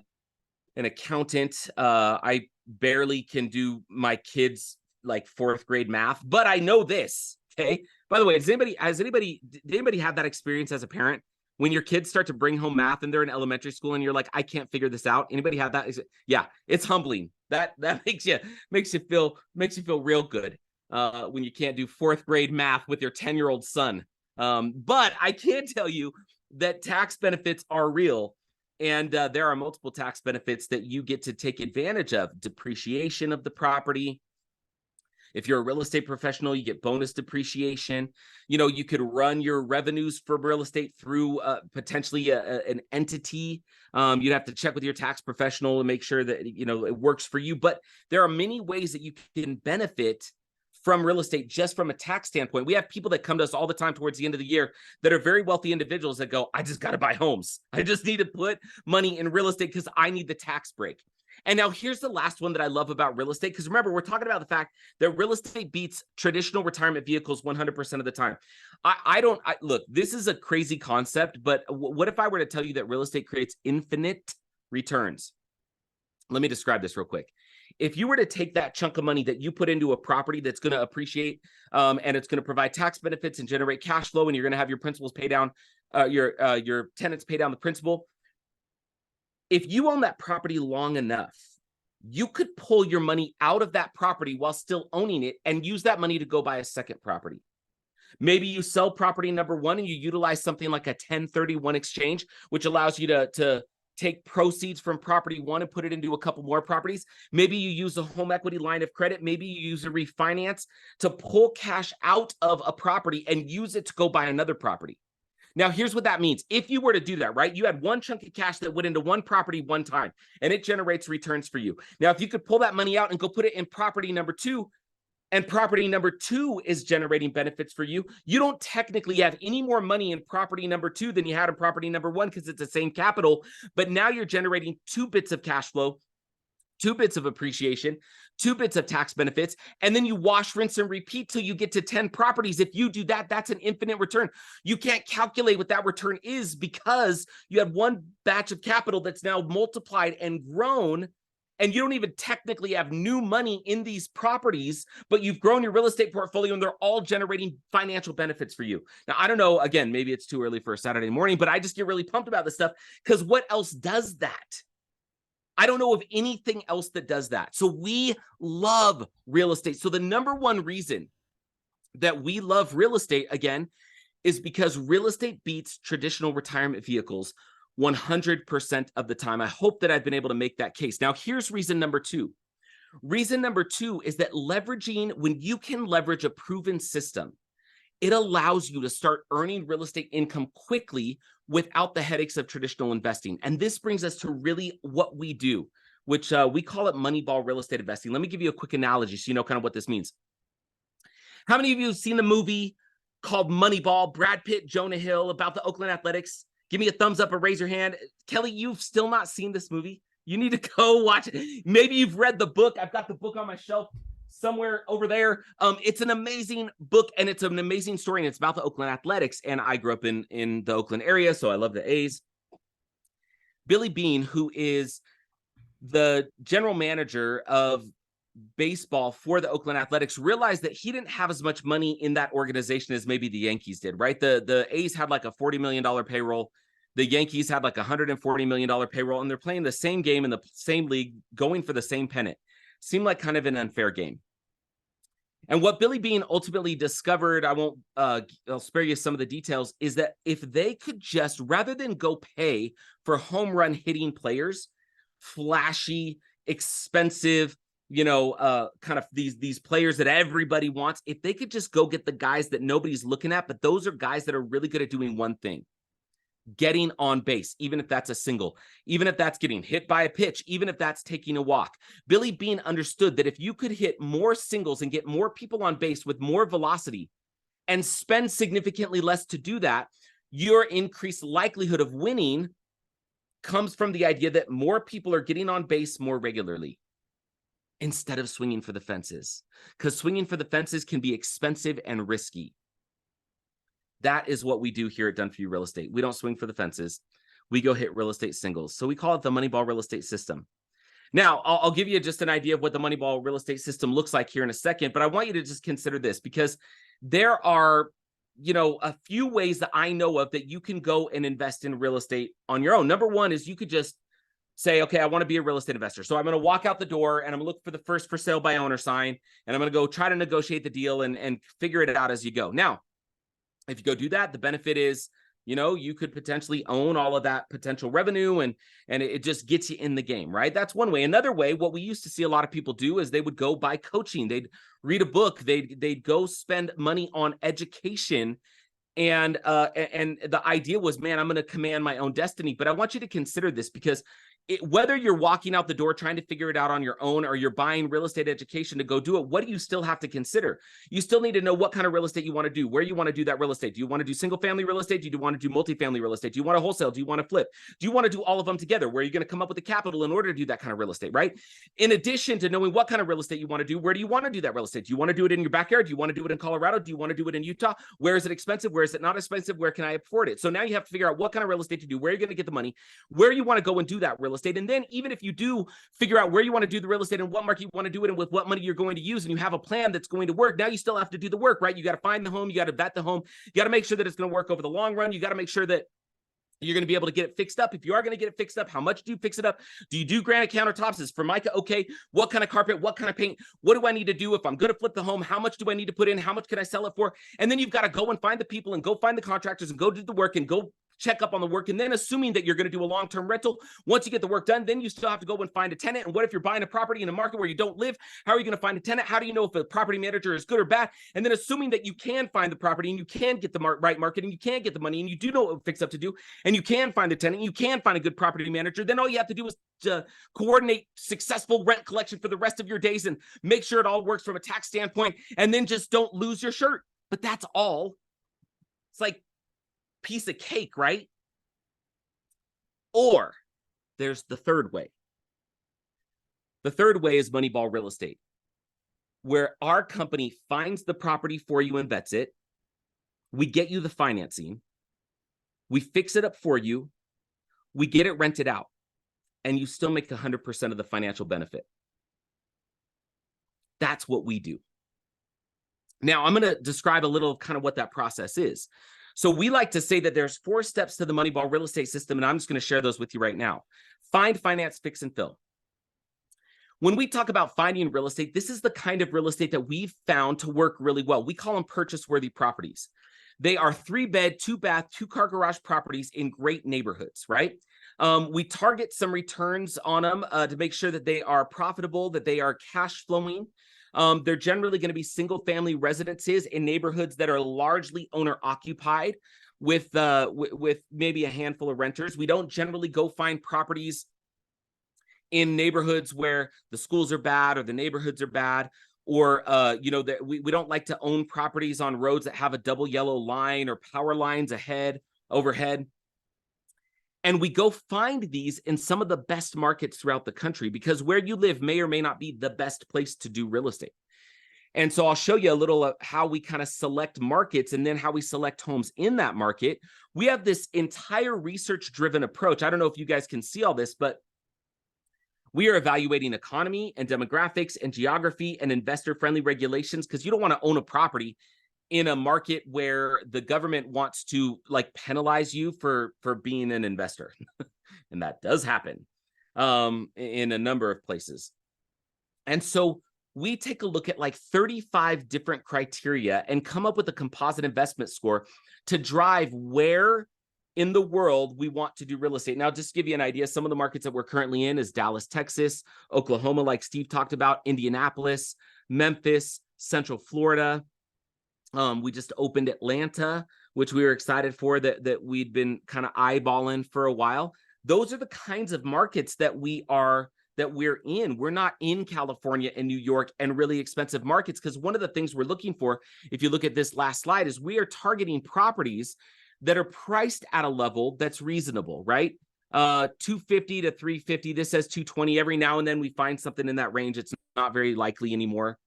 accountant. I barely can do my kids' like 4th grade math, but I know this. Okay. By the way, did anybody have that experience as a parent when your kids start to bring home math and they're in elementary school and you're like, I can't figure this out? Anybody have that? Yeah, it's humbling. That makes you feel real good. when you can't do 4th grade math with your 10-year-old son. But I can tell you that tax benefits are real. And there are multiple tax benefits that you get to take advantage of. Depreciation of the property. If you're a real estate professional, you get bonus depreciation. You know, you could run your revenues for real estate through potentially an entity. You'd have to check with your tax professional and make sure that, you know, it works for you. But there are many ways that you can benefit from real estate just from a tax standpoint. We have people that come to us all the time towards the end of the year that are very wealthy individuals that go, I just got to buy homes. I just need to put money in real estate because I need the tax break. And now here's the last one that I love about real estate, because remember, we're talking about the fact that real estate beats traditional retirement vehicles 100% of the time. Look, this is a crazy concept, but what if I were to tell you that real estate creates infinite returns? Let me describe this real quick. If you were to take that chunk of money that you put into a property that's going to appreciate and it's going to provide tax benefits and generate cash flow, and you're going to have your principals pay down, your tenants pay down the principal. If you own that property long enough, you could pull your money out of that property while still owning it and use that money to go buy a second property. Maybe you sell property number 1 and you utilize something like a 1031 exchange, which allows you to take proceeds from property 1 and put it into a couple more properties. Maybe you use a home equity line of credit. Maybe you use a refinance to pull cash out of a property and use it to go buy another property. Now, here's what that means. If you were to do that, right, you had one chunk of cash that went into one property one time, and it generates returns for you. Now, if you could pull that money out and go put it in property number 2, and property number 2 is generating benefits for you, you don't technically have any more money in property number 2 than you had in property number 1 because it's the same capital, but now you're generating 2 bits of cash flow, 2 bits of appreciation, 2 bits of tax benefits, and then you wash, rinse, and repeat till you get to 10 properties. If you do that, that's an infinite return. You can't calculate what that return is because you have one batch of capital that's now multiplied and grown, and you don't even technically have new money in these properties, but you've grown your real estate portfolio and they're all generating financial benefits for you. Now, I don't know, again, maybe it's too early for a Saturday morning, but I just get really pumped about this stuff because what else does that? I don't know of anything else that does that. So we love real estate. So the number one reason that we love real estate, again, is because real estate beats traditional retirement vehicles 100% of the time. I hope that I've been able to make that case. Now, here's reason number 2. Reason number 2 is that when you can leverage a proven system, it allows you to start earning real estate income quickly without the headaches of traditional investing. And this brings us to really what we do, which we call it Moneyball real estate investing. Let me give you a quick analogy so you know kind of what this means. How many of you have seen the movie called Moneyball, Brad Pitt, Jonah Hill, about the Oakland Athletics? Give me a thumbs up or raise your hand. Kelly, you've still not seen this movie? You need to go watch it. Maybe you've read the book. I've got the book on my shelf somewhere over there. It's an amazing book and it's an amazing story, and it's about the Oakland Athletics. And I grew up in the Oakland area, so I love the A's. Billy Beane, who is the general manager of baseball for the Oakland Athletics, realized that he didn't have as much money in that organization as maybe the Yankees did, right? The A's had like a $40 million payroll. The Yankees had like a $140 million payroll, and they're playing the same game in the same league, going for the same pennant. Seemed like kind of an unfair game. And what Billy Beane ultimately discovered, I'll spare you some of the details, is that if they could just, rather than go pay for home run hitting players, flashy, expensive, kind of these players that everybody wants, if they could just go get the guys that nobody's looking at, but those are guys that are really good at doing one thing: getting on base, even if that's a single, even if that's getting hit by a pitch, even if that's taking a walk. Billy Beane understood that if you could hit more singles and get more people on base with more velocity and spend significantly less to do that, your increased likelihood of winning comes from the idea that more people are getting on base more regularly instead of swinging for the fences, because swinging for the fences can be expensive and risky. That is what we do here at Done For You Real Estate. We don't swing for the fences. We go hit real estate singles. So we call it the Moneyball real estate system. Now, I'll give you just an idea of what the Moneyball real estate system looks like here in a second, but I want you to just consider this, because there are, a few ways that I know of that you can go and invest in real estate on your own. Number one is you could just say, okay, I want to be a real estate investor. So I'm going to walk out the door and I'm going to look for the first for sale by owner sign, and I'm going to go try to negotiate the deal and figure it out as you go. Now, if you go do that, the benefit is, you could potentially own all of that potential revenue, and it just gets you in the game, right? That's one way. Another way, what we used to see a lot of people do is they would go buy coaching. They'd read a book. They'd go spend money on education. And the idea was, man, I'm going to command my own destiny. But I want you to consider this, because whether you're walking out the door trying to figure it out on your own, or you're buying real estate education to go do it, what do you still have to consider? You still need to know what kind of real estate you want to do, where you want to do that real estate. Do you want to do single family real estate? Do you want to do multifamily real estate? Do you want to wholesale? Do you want to flip? Do you want to do all of them together? Where are you going to come up with the capital in order to do that kind of real estate, right? In addition to knowing what kind of real estate you want to do, where do you want to do that real estate? Do you want to do it in your backyard? Do you want to do it in Colorado? Do you want to do it in Utah? Where is it expensive? Where is it not expensive? Where can I afford it? So now you have to figure out what kind of real estate to do, where you're going to get the money, where you want to go and do that real estate. And then even if you do figure out where you want to do the real estate and what market you want to do it and with what money you're going to use, and you have a plan that's going to work, now you still have to do the work, right? You got to find the home, you got to vet the home, you got to make sure that it's going to work over the long run. You got to make sure that you're going to be able to get it fixed up. If you are going to get it fixed up, how much do you fix it up? Do you do granite countertops? Is Formica okay? What kind of carpet? What kind of paint? What do I need to do if I'm going to flip the home? How much do I need to put in? How much can I sell it for? And then you've got to go and find the people and go find the contractors and go do the work and go check up on the work. And then assuming that you're going to do a long-term rental, once you get the work done, then you still have to go and find a tenant. And what if you're buying a property in a market where you don't live? How are you going to find a tenant? How do you know if a property manager is good or bad? And then assuming that you can find the property and you can get the right market and you can get the money and you do know what fix up to do and you can find the tenant and you can find a good property manager, then all you have to do is coordinate successful rent collection for the rest of your days and make sure it all works from a tax standpoint, and then just don't lose your shirt. But that's all. It's like piece of cake, right? Or there's the third way. The third way is Moneyball Real Estate, where our company finds the property for you and vets it. We get you the financing. We fix it up for you. We get it rented out. And you still make 100% of the financial benefit. That's what we do. Now, I'm going to describe a little kind of what that process is. So we like to say that there's 4 steps to the Moneyball real estate system, and I'm just going to share those with you right now. Find, finance, fix, and fill. When we talk about finding real estate, this is the kind of real estate that we've found to work really well. We call them purchase-worthy properties. They are 3-bed, 2-bath, 2-car garage properties in great neighborhoods, right? We target some returns on them to make sure that they are profitable, that they are cash flowing. They're generally going to be single-family residences in neighborhoods that are largely owner-occupied with maybe a handful of renters. We don't generally go find properties in neighborhoods where the schools are bad or the neighborhoods are bad, or that we don't like to own properties on roads that have a double yellow line or power lines overhead. And we go find these in some of the best markets throughout the country, because where you live may or may not be the best place to do real estate. And so I'll show you a little of how we kind of select markets and then how we select homes in that market. We have this entire research-driven approach. I don't know if you guys can see all this, but we are evaluating economy and demographics and geography and investor-friendly regulations, because you don't want to own a property in a market where the government wants to penalize you for being an investor. And that does happen in a number of places. And so we take a look at 35 different criteria and come up with a composite investment score to drive where in the world we want to do real estate. Now, just to give you an idea, some of the markets that we're currently in is Dallas, Texas, Oklahoma, like Steve talked about, Indianapolis, Memphis, Central Florida. We just opened Atlanta, which we were excited for, that we'd been kind of eyeballing for a while. Those are the kinds of markets that we're in. We're not in California and New York and really expensive markets, because one of the things we're looking for, if you look at this last slide, is we are targeting properties that are priced at a level that's reasonable, right? 250 to 350. This says 220. Every now and then we find something in that range. It's not very likely anymore.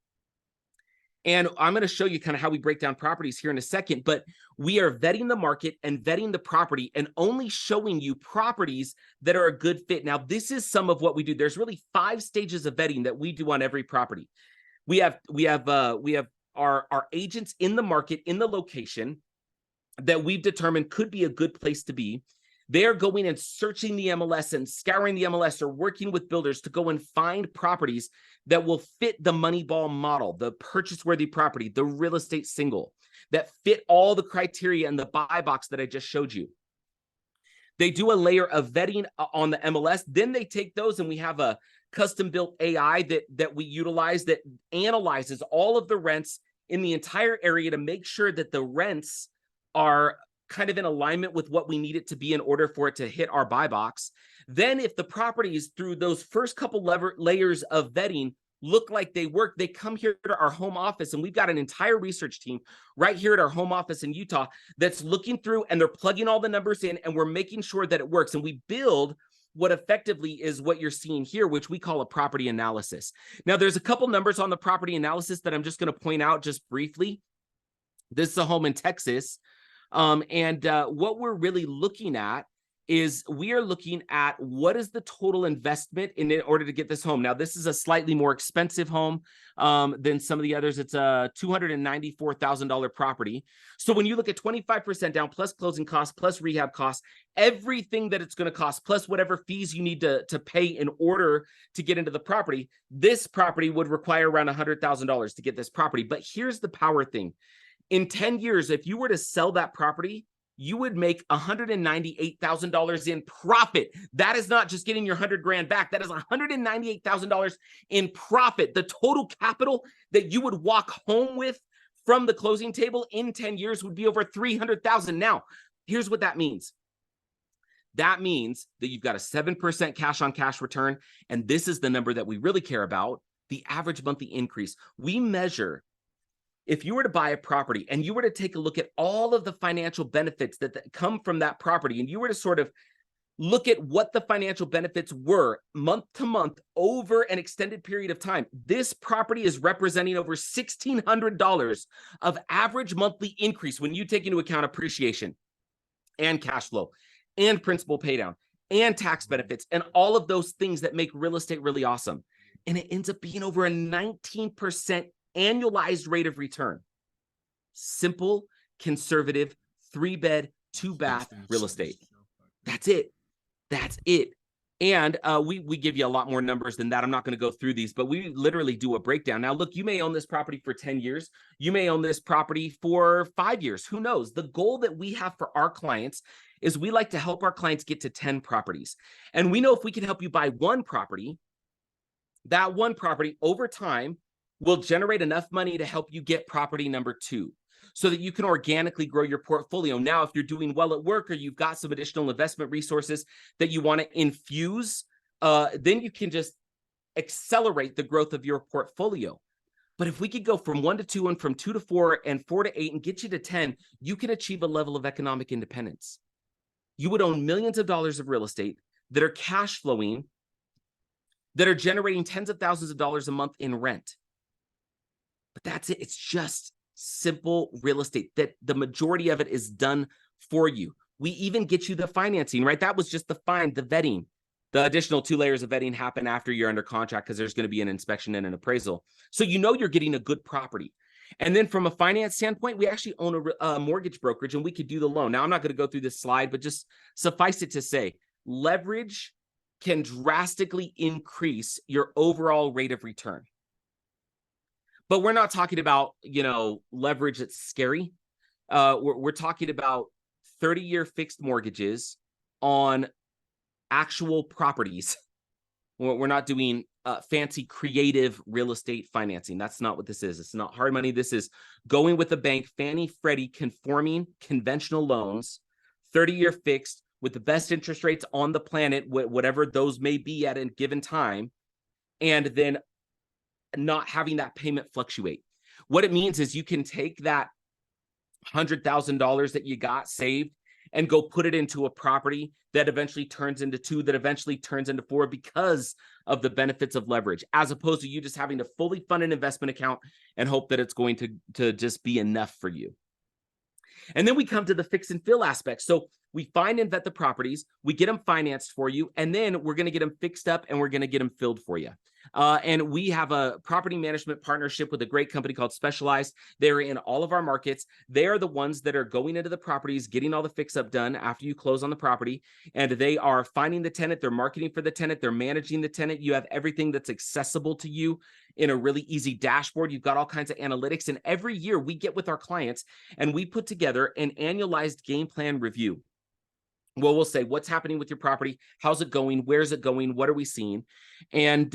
And I'm going to show you kind of how we break down properties here in a second, but we are vetting the market and vetting the property and only showing you properties that are a good fit. Now, this is some of what we do. There's really 5 stages of vetting that we do on every property. We have our agents in the market, in the location that we've determined could be a good place to be. They're going and searching the MLS and scouring the MLS, or working with builders to go and find properties that will fit the Moneyball model, the purchase-worthy property, the real estate single, that fit all the criteria in the buy box that I just showed you. They do a layer of vetting on the MLS. Then they take those, and we have a custom-built AI that we utilize that analyzes all of the rents in the entire area to make sure that the rents are kind of in alignment with what we need it to be in order for it to hit our buy box. Then if the properties, through those first couple layers of vetting, look like they work, they come here to our home office, and we've got an entire research team right here at our home office in Utah that's looking through, and they're plugging all the numbers in, and we're making sure that it works. And we build what effectively is what you're seeing here, which we call a property analysis. Now, there's a couple numbers on the property analysis that I'm just going to point out just briefly. This is a home in Texas. What we're really looking at is we are looking at what is the total investment in order to get this home. Now, this is a slightly more expensive home than some of the others. It's a $294,000 property. So when you look at 25% down, plus closing costs, plus rehab costs, everything that it's going to cost, plus whatever fees you need to pay in order to get into the property, this property would require around $100,000 to get this property. But here's the power thing. In 10 years, if you were to sell that property, you would make $198,000 in profit. That is not just getting your 100 grand back. That is $198,000 in profit. The total capital that you would walk home with from the closing table in 10 years would be over $300,000. Now, here's what that means. That means that you've got a 7% cash on cash return. And this is the number that we really care about, the average monthly increase. We measure, if you were to buy a property and you were to take a look at all of the financial benefits that come from that property, and you were to sort of look at what the financial benefits were month to month over an extended period of time, this property is representing over $1,600 of average monthly increase when you take into account appreciation and cash flow and principal paydown and tax benefits and all of those things that make real estate really awesome. And it ends up being over a 19% annualized rate of return. Simple, conservative, 3-bed, 2-bath real estate. That's it. That's it. And we give you a lot more numbers than that. I'm not going to go through these, but we literally do a breakdown. Now, look, you may own this property for 10 years. You may own this property for 5 years. Who knows? The goal that we have for our clients is we like to help our clients get to 10 properties. And we know if we can help you buy one property, that one property over time will generate enough money to help you get property number 2 so that you can organically grow your portfolio. Now, if you're doing well at work or you've got some additional investment resources that you want to infuse, then you can just accelerate the growth of your portfolio. But if we could go from 1 to 2 and from 2 to 4 and 4 to 8 and get you to 10, you can achieve a level of economic independence. You would own millions of dollars of real estate that are cash flowing, that are generating tens of thousands of dollars a month in rent. But that's it. It's just simple real estate that the majority of it is done for you. We even get you the financing, right? That was just the vetting. The additional 2 layers of vetting happen after you're under contract because there's going to be an inspection and an appraisal. So you know you're getting a good property. And then from a finance standpoint, we actually own a mortgage brokerage and we could do the loan. Now, I'm not going to go through this slide, but just suffice it to say, leverage can drastically increase your overall rate of return. But we're not talking about, leverage that's scary. We're talking about 30-year fixed mortgages on actual properties. We're not doing fancy creative real estate financing. That's not what this is. It's not hard money. This is going with a bank, Fannie, Freddie, conforming conventional loans, 30-year fixed with the best interest rates on the planet, whatever those may be at a given time, and then not having that payment fluctuate. What it means is you can take that $100,000 that you got saved and go put it into a property that eventually turns into 2, that eventually turns into 4 because of the benefits of leverage, as opposed to you just having to fully fund an investment account and hope that it's going to just be enough for you. And then we come to the fix and fill aspect. So we find and vet the properties, we get them financed for you, and then we're going to get them fixed up and we're going to get them filled for you. And we have a property management partnership with a great company called Specialized. They're in all of our markets. They are the ones that are going into the properties, getting all the fix-up done after you close on the property. And they are finding the tenant, they're marketing for the tenant, they're managing the tenant. You have everything that's accessible to you in a really easy dashboard. You've got all kinds of analytics. And every year we get with our clients and we put together an annualized game plan review. Well, we'll say what's happening with your property, how's it going, where's it going, what are we seeing, and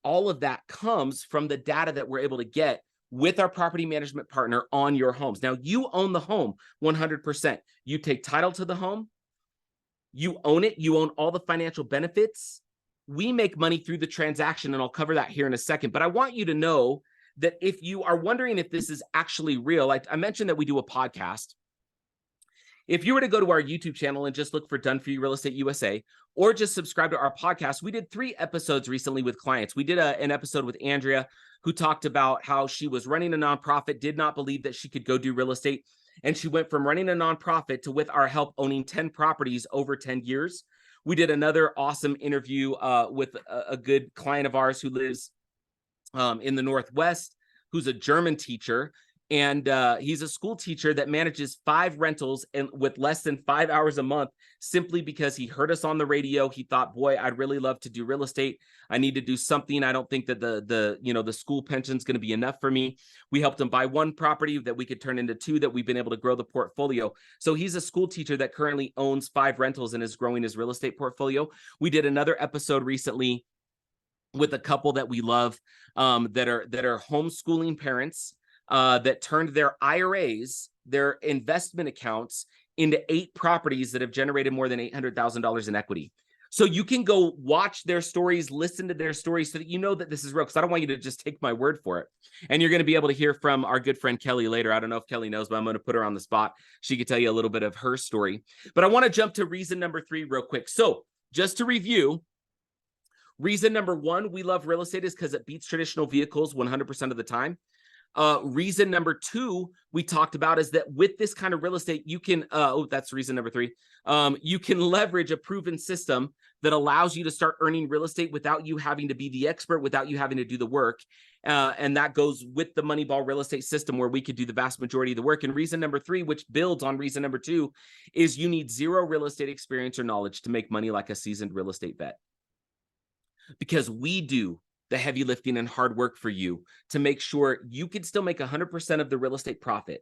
all of that comes from the data that we're able to get with our property management partner on your homes. Now, you own the home 100%. You take title to the home, you own it, you own all the financial benefits. We make money through the transaction, and I'll cover that here in a second. But I want you to know that if you are wondering if this is actually real, like I mentioned that we do a podcast. If you were to go to our YouTube channel and just look for Done For You Real Estate USA, or just subscribe to our podcast, we did 3 episodes recently with clients. We did an episode with Andrea, who talked about how she was running a nonprofit, did not believe that she could go do real estate. And she went from running a nonprofit to, with our help, owning 10 properties over 10 years. We did another awesome interview with a good client of ours who lives in the Northwest, who's a German teacher. And he's a school teacher that manages 5 rentals and with less than 5 hours a month, simply because he heard us on the radio. He thought, boy, I'd really love to do real estate. I need to do something. I don't think that the school pension is going to be enough for me. We helped him buy 1 property that we could turn into 2 that we've been able to grow the portfolio. So he's a school teacher that currently owns 5 rentals and is growing his real estate portfolio. We did another episode recently with a couple that we love that are homeschooling parents. That turned their IRAs, their investment accounts, into 8 properties that have generated more than $800,000 in equity. So you can go watch their stories, listen to their stories, so that you know that this is real, because I don't want you to just take my word for it. And you're going to be able to hear from our good friend Kelly later. I don't know if Kelly knows, but I'm going to put her on the spot. She could tell you a little bit of her story. But I want to jump to reason number 3 real quick. So just to review, reason number 1, we love real estate, is because it beats traditional vehicles 100% of the time. Reason number 2 we talked about is that with this kind of real estate, you can, that's reason number 3. You can leverage a proven system that allows you to start earning real estate without you having to be the expert, without you having to do the work. And that goes with the Moneyball real estate system, where we could do the vast majority of the work. And reason number 3, which builds on reason number 2, is you need 0 real estate experience or knowledge to make money like a seasoned real estate vet. Because we do the heavy lifting and hard work for you to make sure you could still make 100% of the real estate profit.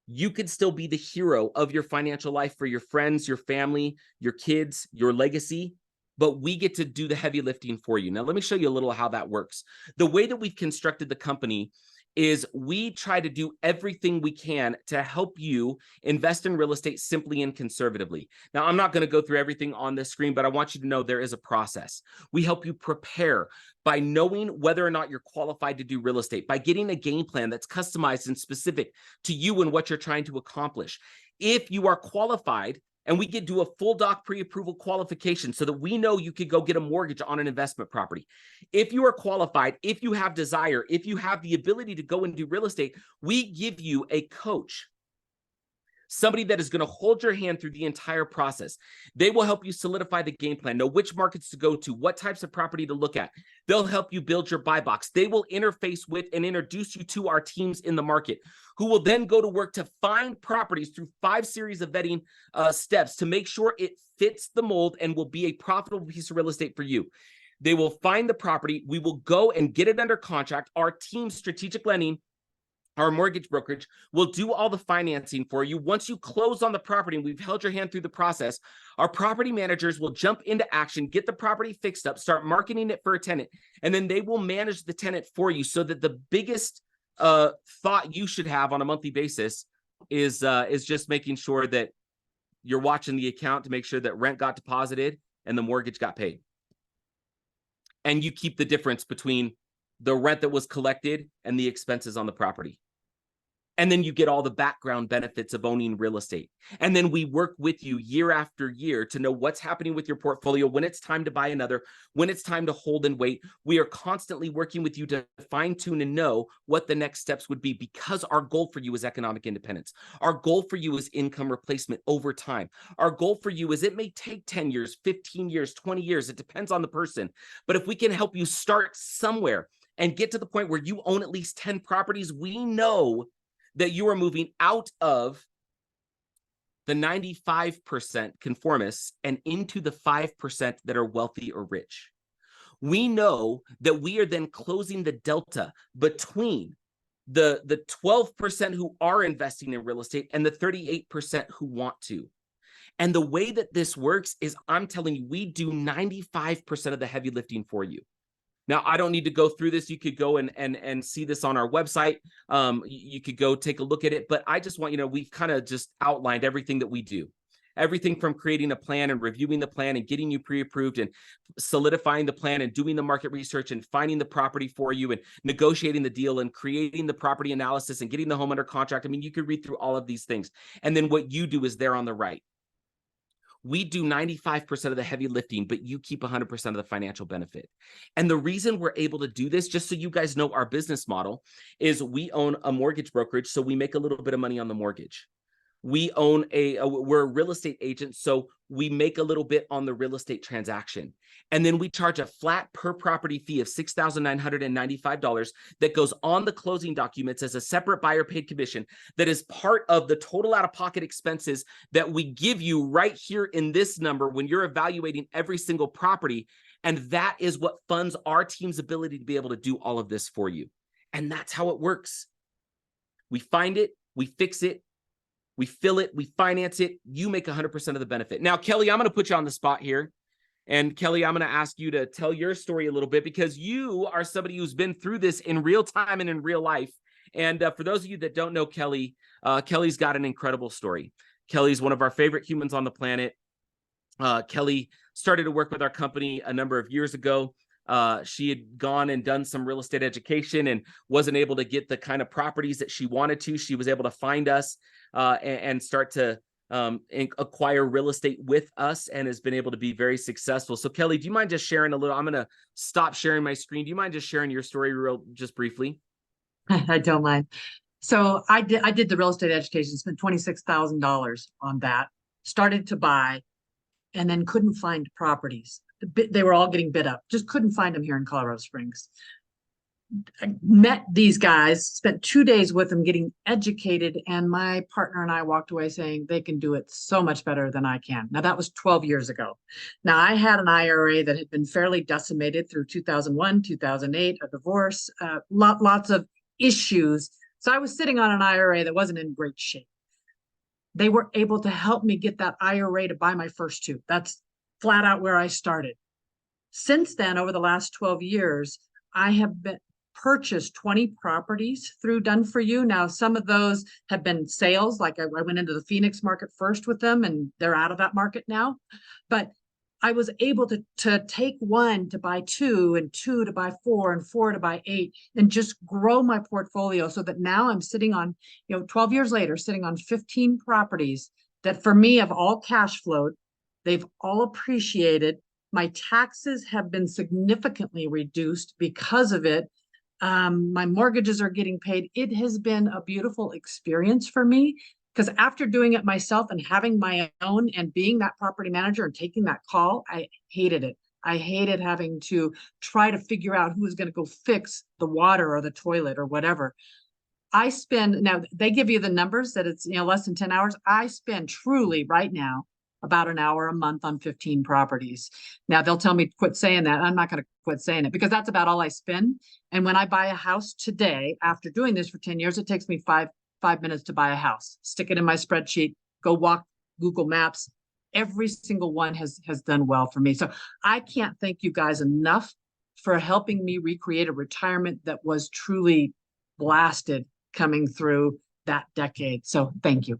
You could still be the hero of your financial life for your friends, your family, your kids, your legacy, but we get to do the heavy lifting for you. Now, let me show you a little how that works. The way that we've constructed the company is we try to do everything we can to help you invest in real estate simply and conservatively. Now, I'm not going to go through everything on this screen, but I want you to know there is a process. We help you prepare by knowing whether or not you're qualified to do real estate, by getting a game plan that's customized and specific to you and what you're trying to accomplish. If you are qualified, and we could do a full doc pre-approval qualification so that we know you could go get a mortgage on an investment property. If you are qualified, if you have desire, if you have the ability to go and do real estate, we give you a coach, somebody that is going to hold your hand through the entire process. They will help you solidify the game plan, know which markets to go to, what types of property to look at. They'll help you build your buy box. They will interface with and introduce you to our teams in the market, who will then go to work to find properties through 5 series of vetting steps to make sure it fits the mold and will be a profitable piece of real estate for you. They will find the property. We will go and get it under contract. Our team, Strategic Lending, our mortgage brokerage, will do all the financing for you. Once you close on the property and we've held your hand through the process, our property managers will jump into action, get the property fixed up, start marketing it for a tenant, and then they will manage the tenant for you, so that the biggest thought you should have on a monthly basis is just making sure that you're watching the account to make sure that rent got deposited and the mortgage got paid. And you keep the difference between the rent that was collected and the expenses on the property. And then you get all the background benefits of owning real estate. And then we work with you year after year to know what's happening with your portfolio, when it's time to buy another, when it's time to hold and wait. We are constantly working with you to fine tune and know what the next steps would be, because our goal for you is economic independence. Our goal for you is income replacement over time. Our goal for you is, it may take 10 years, 15 years, 20 years. It depends on the person. But if we can help you start somewhere and get to the point where you own at least 10 properties, we know that you are moving out of the 95% conformists and into the 5% that are wealthy or rich. We know that we are then closing the delta between the 12% who are investing in real estate and the 38% who want to. And the way that this works is, I'm telling you, we do 95% of the heavy lifting for you. Now, I don't need to go through this. You could go and see this on our website. You could go take a look at it. But I just want, we've kind of just outlined everything that we do. Everything from creating a plan and reviewing the plan and getting you pre-approved and solidifying the plan and doing the market research and finding the property for you and negotiating the deal and creating the property analysis and getting the home under contract. I mean, you could read through all of these things. And then what you do is there on the right. We do 95% of the heavy lifting, but you keep 100% of the financial benefit. And the reason we're able to do this, just so you guys know our business model, is we own a mortgage brokerage, so we make a little bit of money on the mortgage. We own we're a real estate agent, so we make a little bit on the real estate transaction. And then we charge a flat per property fee of $6,995 that goes on the closing documents as a separate buyer paid commission that is part of the total out-of-pocket expenses that we give you right here in this number when you're evaluating every single property. And that is what funds our team's ability to be able to do all of this for you. And that's how it works. We find it, we fix it, we fill it, we finance it, you make 100% of the benefit. Now, Kelly, I'm going to put you on the spot here. And Kelly, I'm going to ask you to tell your story a little bit, because you are somebody who's been through this in real time and in real life. And for those of you that don't know Kelly, Kelly's got an incredible story. Kelly's one of our favorite humans on the planet. Kelly started to work with our company a number of years ago. She had gone and done some real estate education and wasn't able to get the kind of properties that she wanted to. She was able to find us and start to acquire real estate with us, and has been able to be very successful. So Kelly, do you mind just sharing a little? I'm going to stop sharing my screen. Do you mind just sharing your story just briefly? I don't mind. So I did the real estate education, spent $26,000 on that, started to buy, and then couldn't find properties. They were all getting bid up, just couldn't find them here in Colorado Springs. I met these guys, spent 2 days with them getting educated, and my partner and I walked away saying they can do it so much better than I can. Now, that was 12 years ago. Now, I had an IRA that had been fairly decimated through 2001, 2008, a divorce, lots of issues. So I was sitting on an IRA that wasn't in great shape. They were able to help me get that IRA to buy my first two. That's flat out where I started. Since then, over the last 12 years, I have purchased 20 properties through Done For You. Now, some of those have been sales, like I went into the Phoenix market first with them, and they're out of that market now. But I was able to take one to buy two, and two to buy four, and four to buy eight, and just grow my portfolio so that now I'm sitting on, 12 years later, sitting on 15 properties that for me have all cash flowed. They've all appreciated. My taxes have been significantly reduced because of it. My mortgages are getting paid. It has been a beautiful experience for me, because after doing it myself and having my own and being that property manager and taking that call, I hated it. I hated having to try to figure out who was going to go fix the water or the toilet or whatever. Now they give you the numbers that it's, less than 10 hours. I spend truly right now about an hour a month on 15 properties. Now they'll tell me to quit saying that. I'm not going to quit saying it, because that's about all I spend. And when I buy a house today, after doing this for 10 years, it takes me five minutes to buy a house. Stick it in my spreadsheet, go walk Google Maps. Every single one has done well for me. So I can't thank you guys enough for helping me recreate a retirement that was truly blasted coming through that decade. So thank you.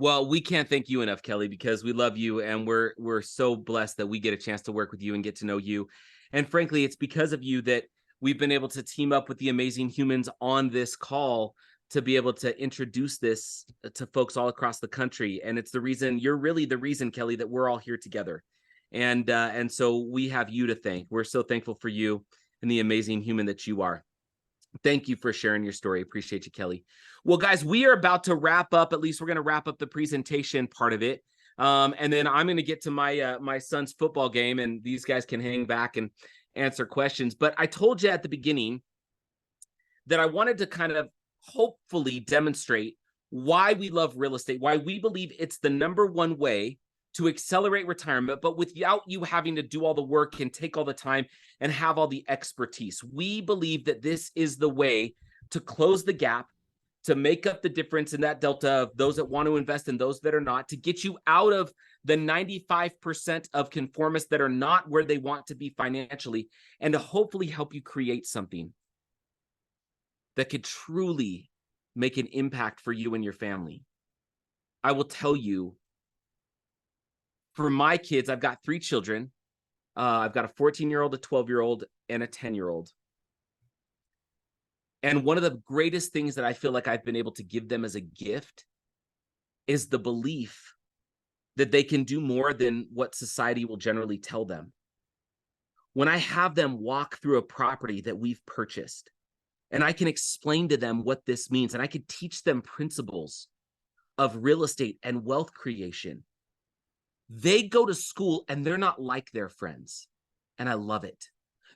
Well, we can't thank you enough, Kelly, because we love you, and we're so blessed that we get a chance to work with you and get to know you. And frankly, it's because of you that we've been able to team up with the amazing humans on this call to be able to introduce this to folks all across the country. And it's the reason, you're really the reason, Kelly, that we're all here together. And so we have you to thank. We're so thankful for you and the amazing human that you are. Thank you for sharing your story. Appreciate you, Kelly. Well, guys, we are about to wrap up. At least we're going to wrap up the presentation part of it. And then I'm going to get to my my son's football game, and these guys can hang back and answer questions. But I told you at the beginning that I wanted to kind of hopefully demonstrate why we love real estate, why we believe it's the #1 way to accelerate retirement, but without you having to do all the work and take all the time and have all the expertise. We believe that this is the way to close the gap, to make up the difference in that delta of those that want to invest and those that are not, to get you out of the 95% of conformists that are not where they want to be financially, and to hopefully help you create something that could truly make an impact for you and your family. I will tell you, for my kids, I've got 3 children. I've got a 14-year-old, a 12-year-old, and a 10-year-old. And one of the greatest things that I feel like I've been able to give them as a gift is the belief that they can do more than what society will generally tell them. When I have them walk through a property that we've purchased, and I can explain to them what this means, and I can teach them principles of real estate and wealth creation, they go to school and they're not like their friends. And I love it.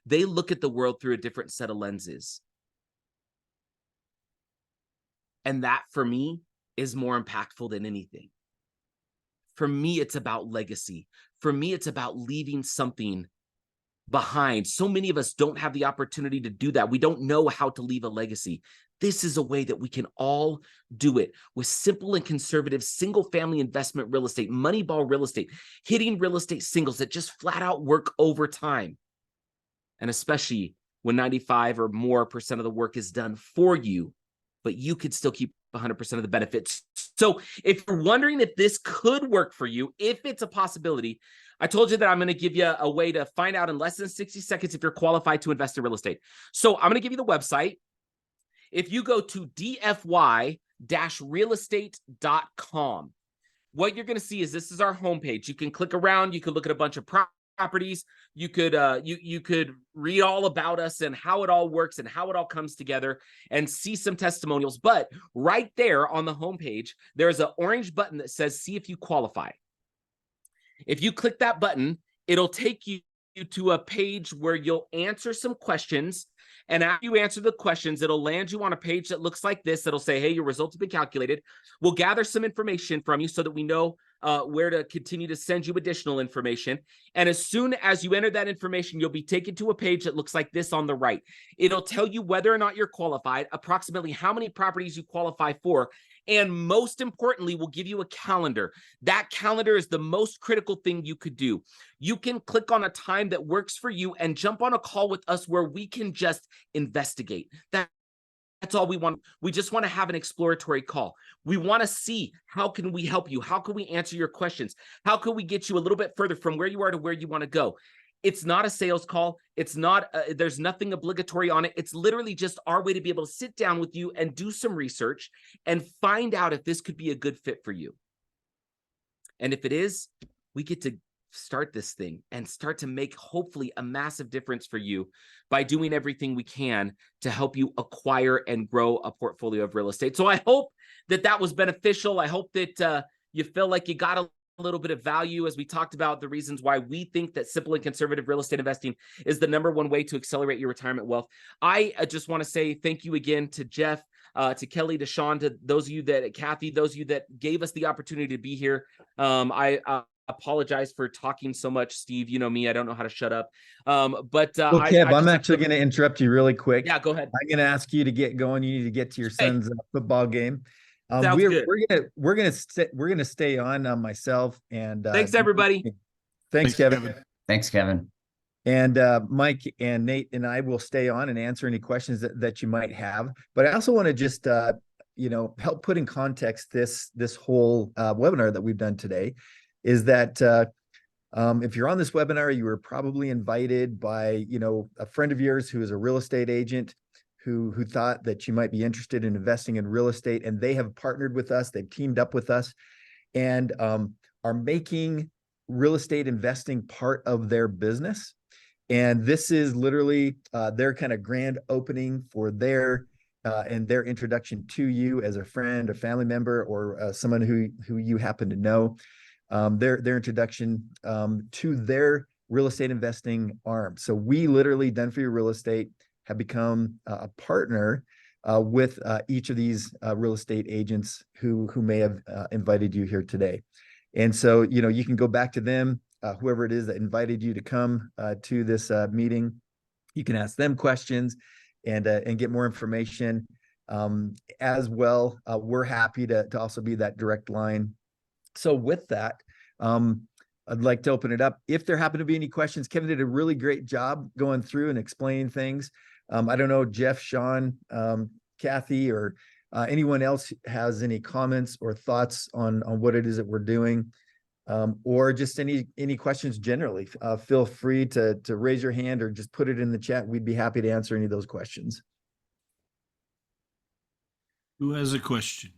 They look at the world through a different set of lenses. And that, for me, is more impactful than anything. For me, it's about legacy. For me, it's about leaving something behind. So many of us don't have the opportunity to do that. We don't know how to leave a legacy. This is a way that we can all do it with simple and conservative single-family investment real estate, Moneyball real estate, hitting real estate singles that just flat out work over time. And especially when 95 or more % of the work is done for you, but you could still keep 100% of the benefits. So if you're wondering if this could work for you, if it's a possibility, I told you that I'm going to give you a way to find out in less than 60 seconds if you're qualified to invest in real estate. So I'm going to give you the website. If you go to dfy-realestate.com, what you're going to see is this is our homepage. You can click around. You can look at a bunch of properties. You could you could read all about us and how it all works and how it all comes together and see some testimonials. But right there on the homepage, there's an orange button that says "See if you qualify." If you click that button, it'll take you to a page where you'll answer some questions. And after you answer the questions, it'll land you on a page that looks like this. It'll say, hey, your results have been calculated. We'll gather some information from you so that we know where to continue to send you additional information. And as soon as you enter that information, you'll be taken to a page that looks like this on the right. It'll tell you whether or not you're qualified, approximately how many properties you qualify for, and most importantly, we'll give you a calendar. That calendar is the most critical thing you could do. You can click on a time that works for you and jump on a call with us where we can just investigate. That's all we want. We just want to have an exploratory call. We want to see, how can we help you? How can we answer your questions? How can we get you a little bit further from where you are to where you want to go? It's not a sales call. It's not, there's nothing obligatory on it. It's literally just our way to be able to sit down with you and do some research and find out if this could be a good fit for you. And if it is, we get to start this thing and start to make hopefully a massive difference for you by doing everything we can to help you acquire and grow a portfolio of real estate. So I hope that that was beneficial. I hope that you feel like you got a little bit of value as we talked about the reasons why we think that simple and conservative real estate investing is the #1 way to accelerate your retirement wealth. I just want to say thank you again to Jeff, to Kelly, to Sean, to those of you that, Kathy, those of you that gave us the opportunity to be here. I apologize for talking so much, Steve. You know me, I don't know how to shut up. Well, Kev, I'm actually going to interrupt you really quick. Yeah, go ahead. I'm going to ask you to get going. You need to get to your son's football game. Sounds good. We're gonna stay on, myself and thanks everybody. Thanks, Kevin. Thanks, Kevin. And Mike and Nate and I will stay on and answer any questions that you might have. But I also want to just help put in context this whole webinar that we've done today. Is that if you're on this webinar, you were probably invited by a friend of yours who is a real estate agent who thought that you might be interested in investing in real estate, and they have partnered with us. They've teamed up with us, and are making real estate investing part of their business. And this is literally their kind of grand opening for their and their introduction to you as a friend, a family member, or someone who you happen to know. Their introduction to their real estate investing arm. So we literally, Done For Your Real Estate, have become a partner with each of these real estate agents who may have invited you here today. And so, you can go back to them, whoever it is that invited you to come to this meeting. You can ask them questions and get more information as well. We're happy to also be that direct line. So with that, I'd like to open it up. If there happen to be any questions, Kevin did a really great job going through and explaining things. I don't know, Jeff, Sean, Kathy, or anyone else has any comments or thoughts on what it is that we're doing, or just any questions generally. Feel free to raise your hand or just put it in the chat. We'd be happy to answer any of those questions. Who has a question?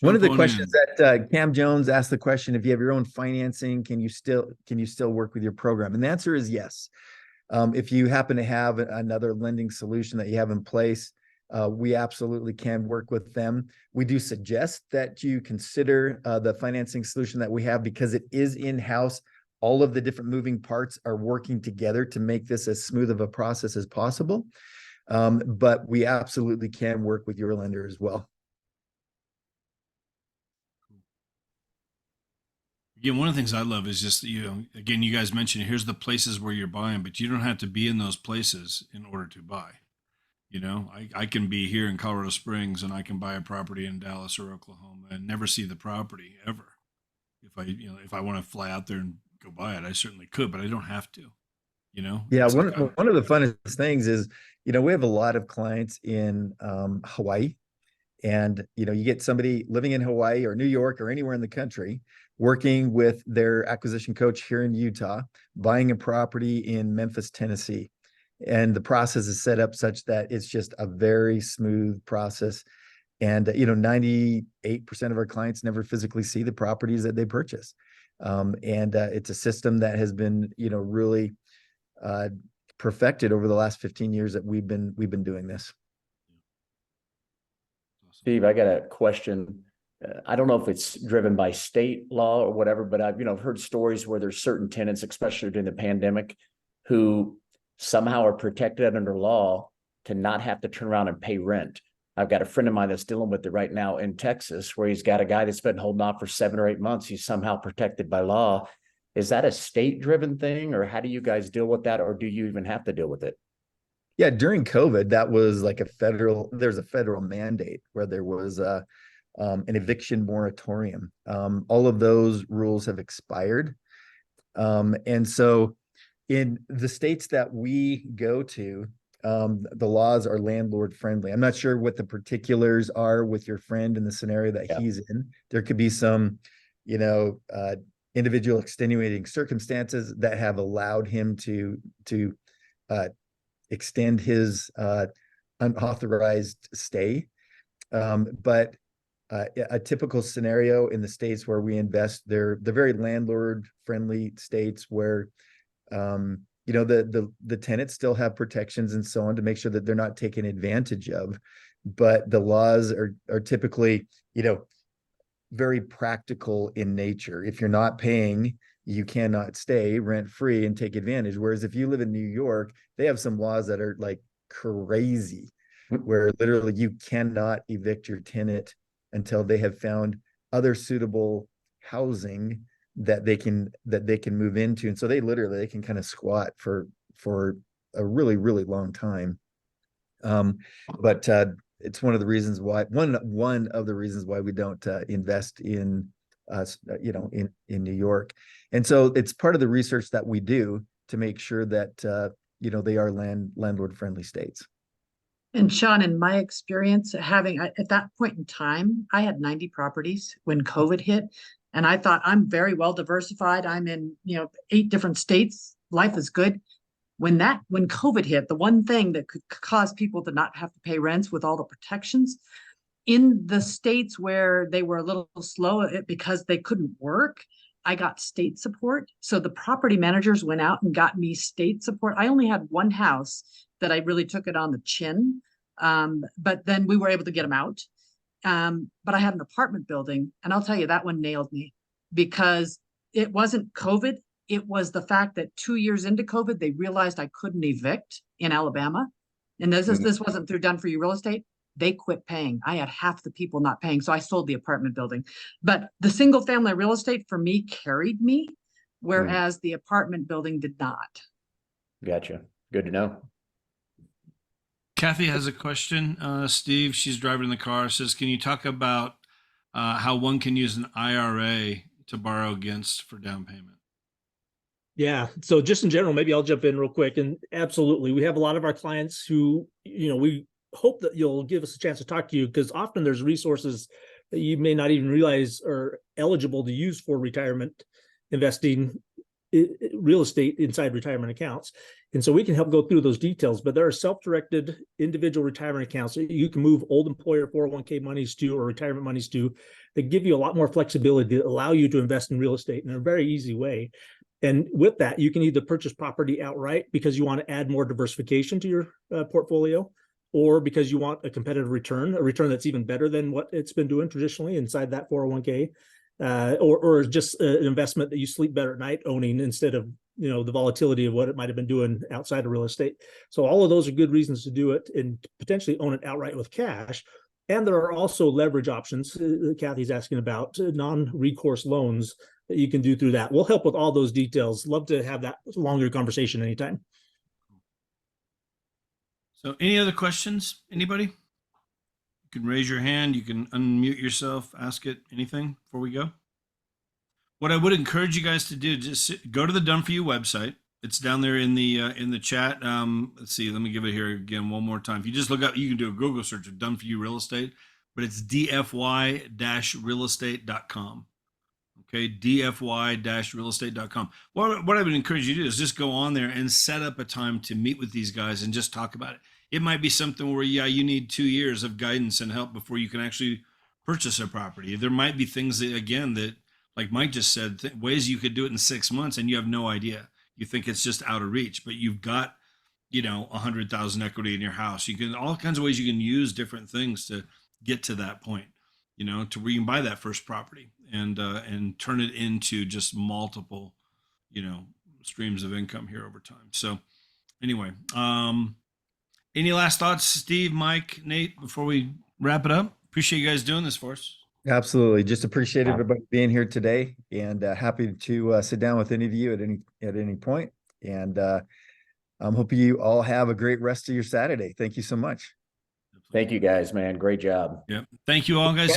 One of the Jump on questions in. that Cam Jones asked the question, if you have your own financing, can you still work with your program? And the answer is yes. If you happen to have another lending solution that you have in place, we absolutely can work with them. We do suggest that you consider the financing solution that we have, because it is in-house. All of the different moving parts are working together to make this as smooth of a process as possible. But we absolutely can work with your lender as well. Again, one of the things I love is just, again, you guys mentioned here's the places where you're buying, but you don't have to be in those places in order to buy. I can be here in Colorado Springs and I can buy a property in Dallas or Oklahoma and never see the property ever. If I want to fly out there and go buy it, I certainly could, but I don't have to, Yeah. One of the funnest things is, we have a lot of clients in Hawaii, and, you get somebody living in Hawaii or New York or anywhere in the country, working with their acquisition coach here in Utah, buying a property in Memphis, Tennessee. And the process is set up such that it's just a very smooth process. And, 98% of our clients never physically see the properties that they purchase. And it's a system that has been, really perfected over the last 15 years that we've been doing this. Steve, I got a question. I don't know if it's driven by state law or whatever, but I've heard stories where there's certain tenants, especially during the pandemic, who somehow are protected under law to not have to turn around and pay rent. I've got a friend of mine that's dealing with it right now in Texas, where he's got a guy that's been holding off for 7 or 8 months. He's somehow protected by law. Is that a state-driven thing, or how do you guys deal with that, or do you even have to deal with it? Yeah, during COVID, that was like there's a federal mandate where there was an eviction moratorium. All of those rules have expired. And so in the states that we go to, the laws are landlord friendly. I'm not sure what the particulars are with your friend in the scenario that he's in. There could be some, individual extenuating circumstances that have allowed him to extend his unauthorized stay. But a typical scenario in the states where we invest, they're very landlord friendly states where, the tenants still have protections and so on to make sure that they're not taken advantage of. But the laws are typically, very practical in nature. If you're not paying, you cannot stay rent free and take advantage. Whereas if you live in New York, they have some laws that are like crazy, where literally you cannot evict your tenant until they have found other suitable housing that they can move into. And so they can kind of squat for a really, really long time. But it's one of the reasons why we don't invest in in New York. And so it's part of the research that we do to make sure that they are landlord friendly states. And Sean, in my experience, at that point in time, I had 90 properties when COVID hit, and I thought, I'm very well diversified. I'm in 8 different states. Life is good. when COVID hit, the one thing that could cause people to not have to pay rents with all the protections in the states where they were a little slow because they couldn't work, I got state support. So the property managers went out and got me state support. I only had one house that I really took it on the chin. But then we were able to get them out. But I had an apartment building, and I'll tell you, that one nailed me because it wasn't COVID. It was the fact that 2 years into COVID, they realized I couldn't evict in Alabama. And this wasn't through Done For You Real Estate. They quit paying. I had half the people not paying. So I sold the apartment building. But the single family real estate for me carried me, whereas the apartment building did not. Gotcha. Good to know. Kathy has a question. Steve, she's driving in the car, says, can you talk about how one can use an IRA to borrow against for down payment? Yeah. So just in general, maybe I'll jump in real quick. And absolutely, we have a lot of our clients who, we hope that you'll give us a chance to talk to you, because often there's resources that you may not even realize are eligible to use for retirement investing, real estate inside retirement accounts. And so we can help go through those details, but there are self-directed individual retirement accounts that you can move old employer 401k monies to, or retirement monies to, that give you a lot more flexibility to allow you to invest in real estate in a very easy way. And with that, you can either purchase property outright because you want to add more diversification to your portfolio, or because you want a competitive return, a return that's even better than what it's been doing traditionally inside that 401k, or just an investment that you sleep better at night owning instead of, the volatility of what it might have been doing outside of real estate. So all of those are good reasons to do it and potentially own it outright with cash. And there are also leverage options Kathy's asking about, non-recourse loans that you can do through that. We'll help with all those details. Love to have that longer conversation anytime. So any other questions? Anybody? You can raise your hand. You can unmute yourself, ask it, anything before we go. What I would encourage you guys to do, just go to the Done For You website. It's down there in the chat. Let's see, let me give it here again one more time. If you just look up, you can do a Google search of Done For You Real Estate, but it's dfy-realestate.com. Okay, dfy-realestate.com. What I would encourage you to do is just go on there and set up a time to meet with these guys and just talk about it. It might be something where, you need 2 years of guidance and help before you can actually purchase a property. There might be things that, again, that, like Mike just said, ways you could do it in 6 months and you have no idea. You think it's just out of reach, but you've got, 100,000 equity in your house. You can, all kinds of ways you can use different things to get to that point, to where you can buy that first property and turn it into just multiple, streams of income here over time. So anyway, any last thoughts, Steve, Mike, Nate, before we wrap it up? Appreciate you guys doing this for us. Absolutely. Just appreciate everybody being here today, and happy to sit down with any of you at any point. And I'm hoping you all have a great rest of your Saturday. Thank you so much. Thank you guys, man. Great job. Yep. Thank you all, guys.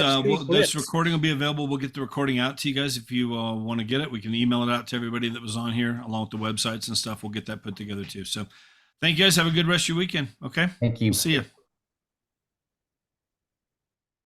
This recording will be available. We'll get the recording out to you guys. If you want to get it, we can email it out to everybody that was on here, along with the websites and stuff. We'll get that put together too. So thank you guys. Have a good rest of your weekend. Okay. Thank you. See you.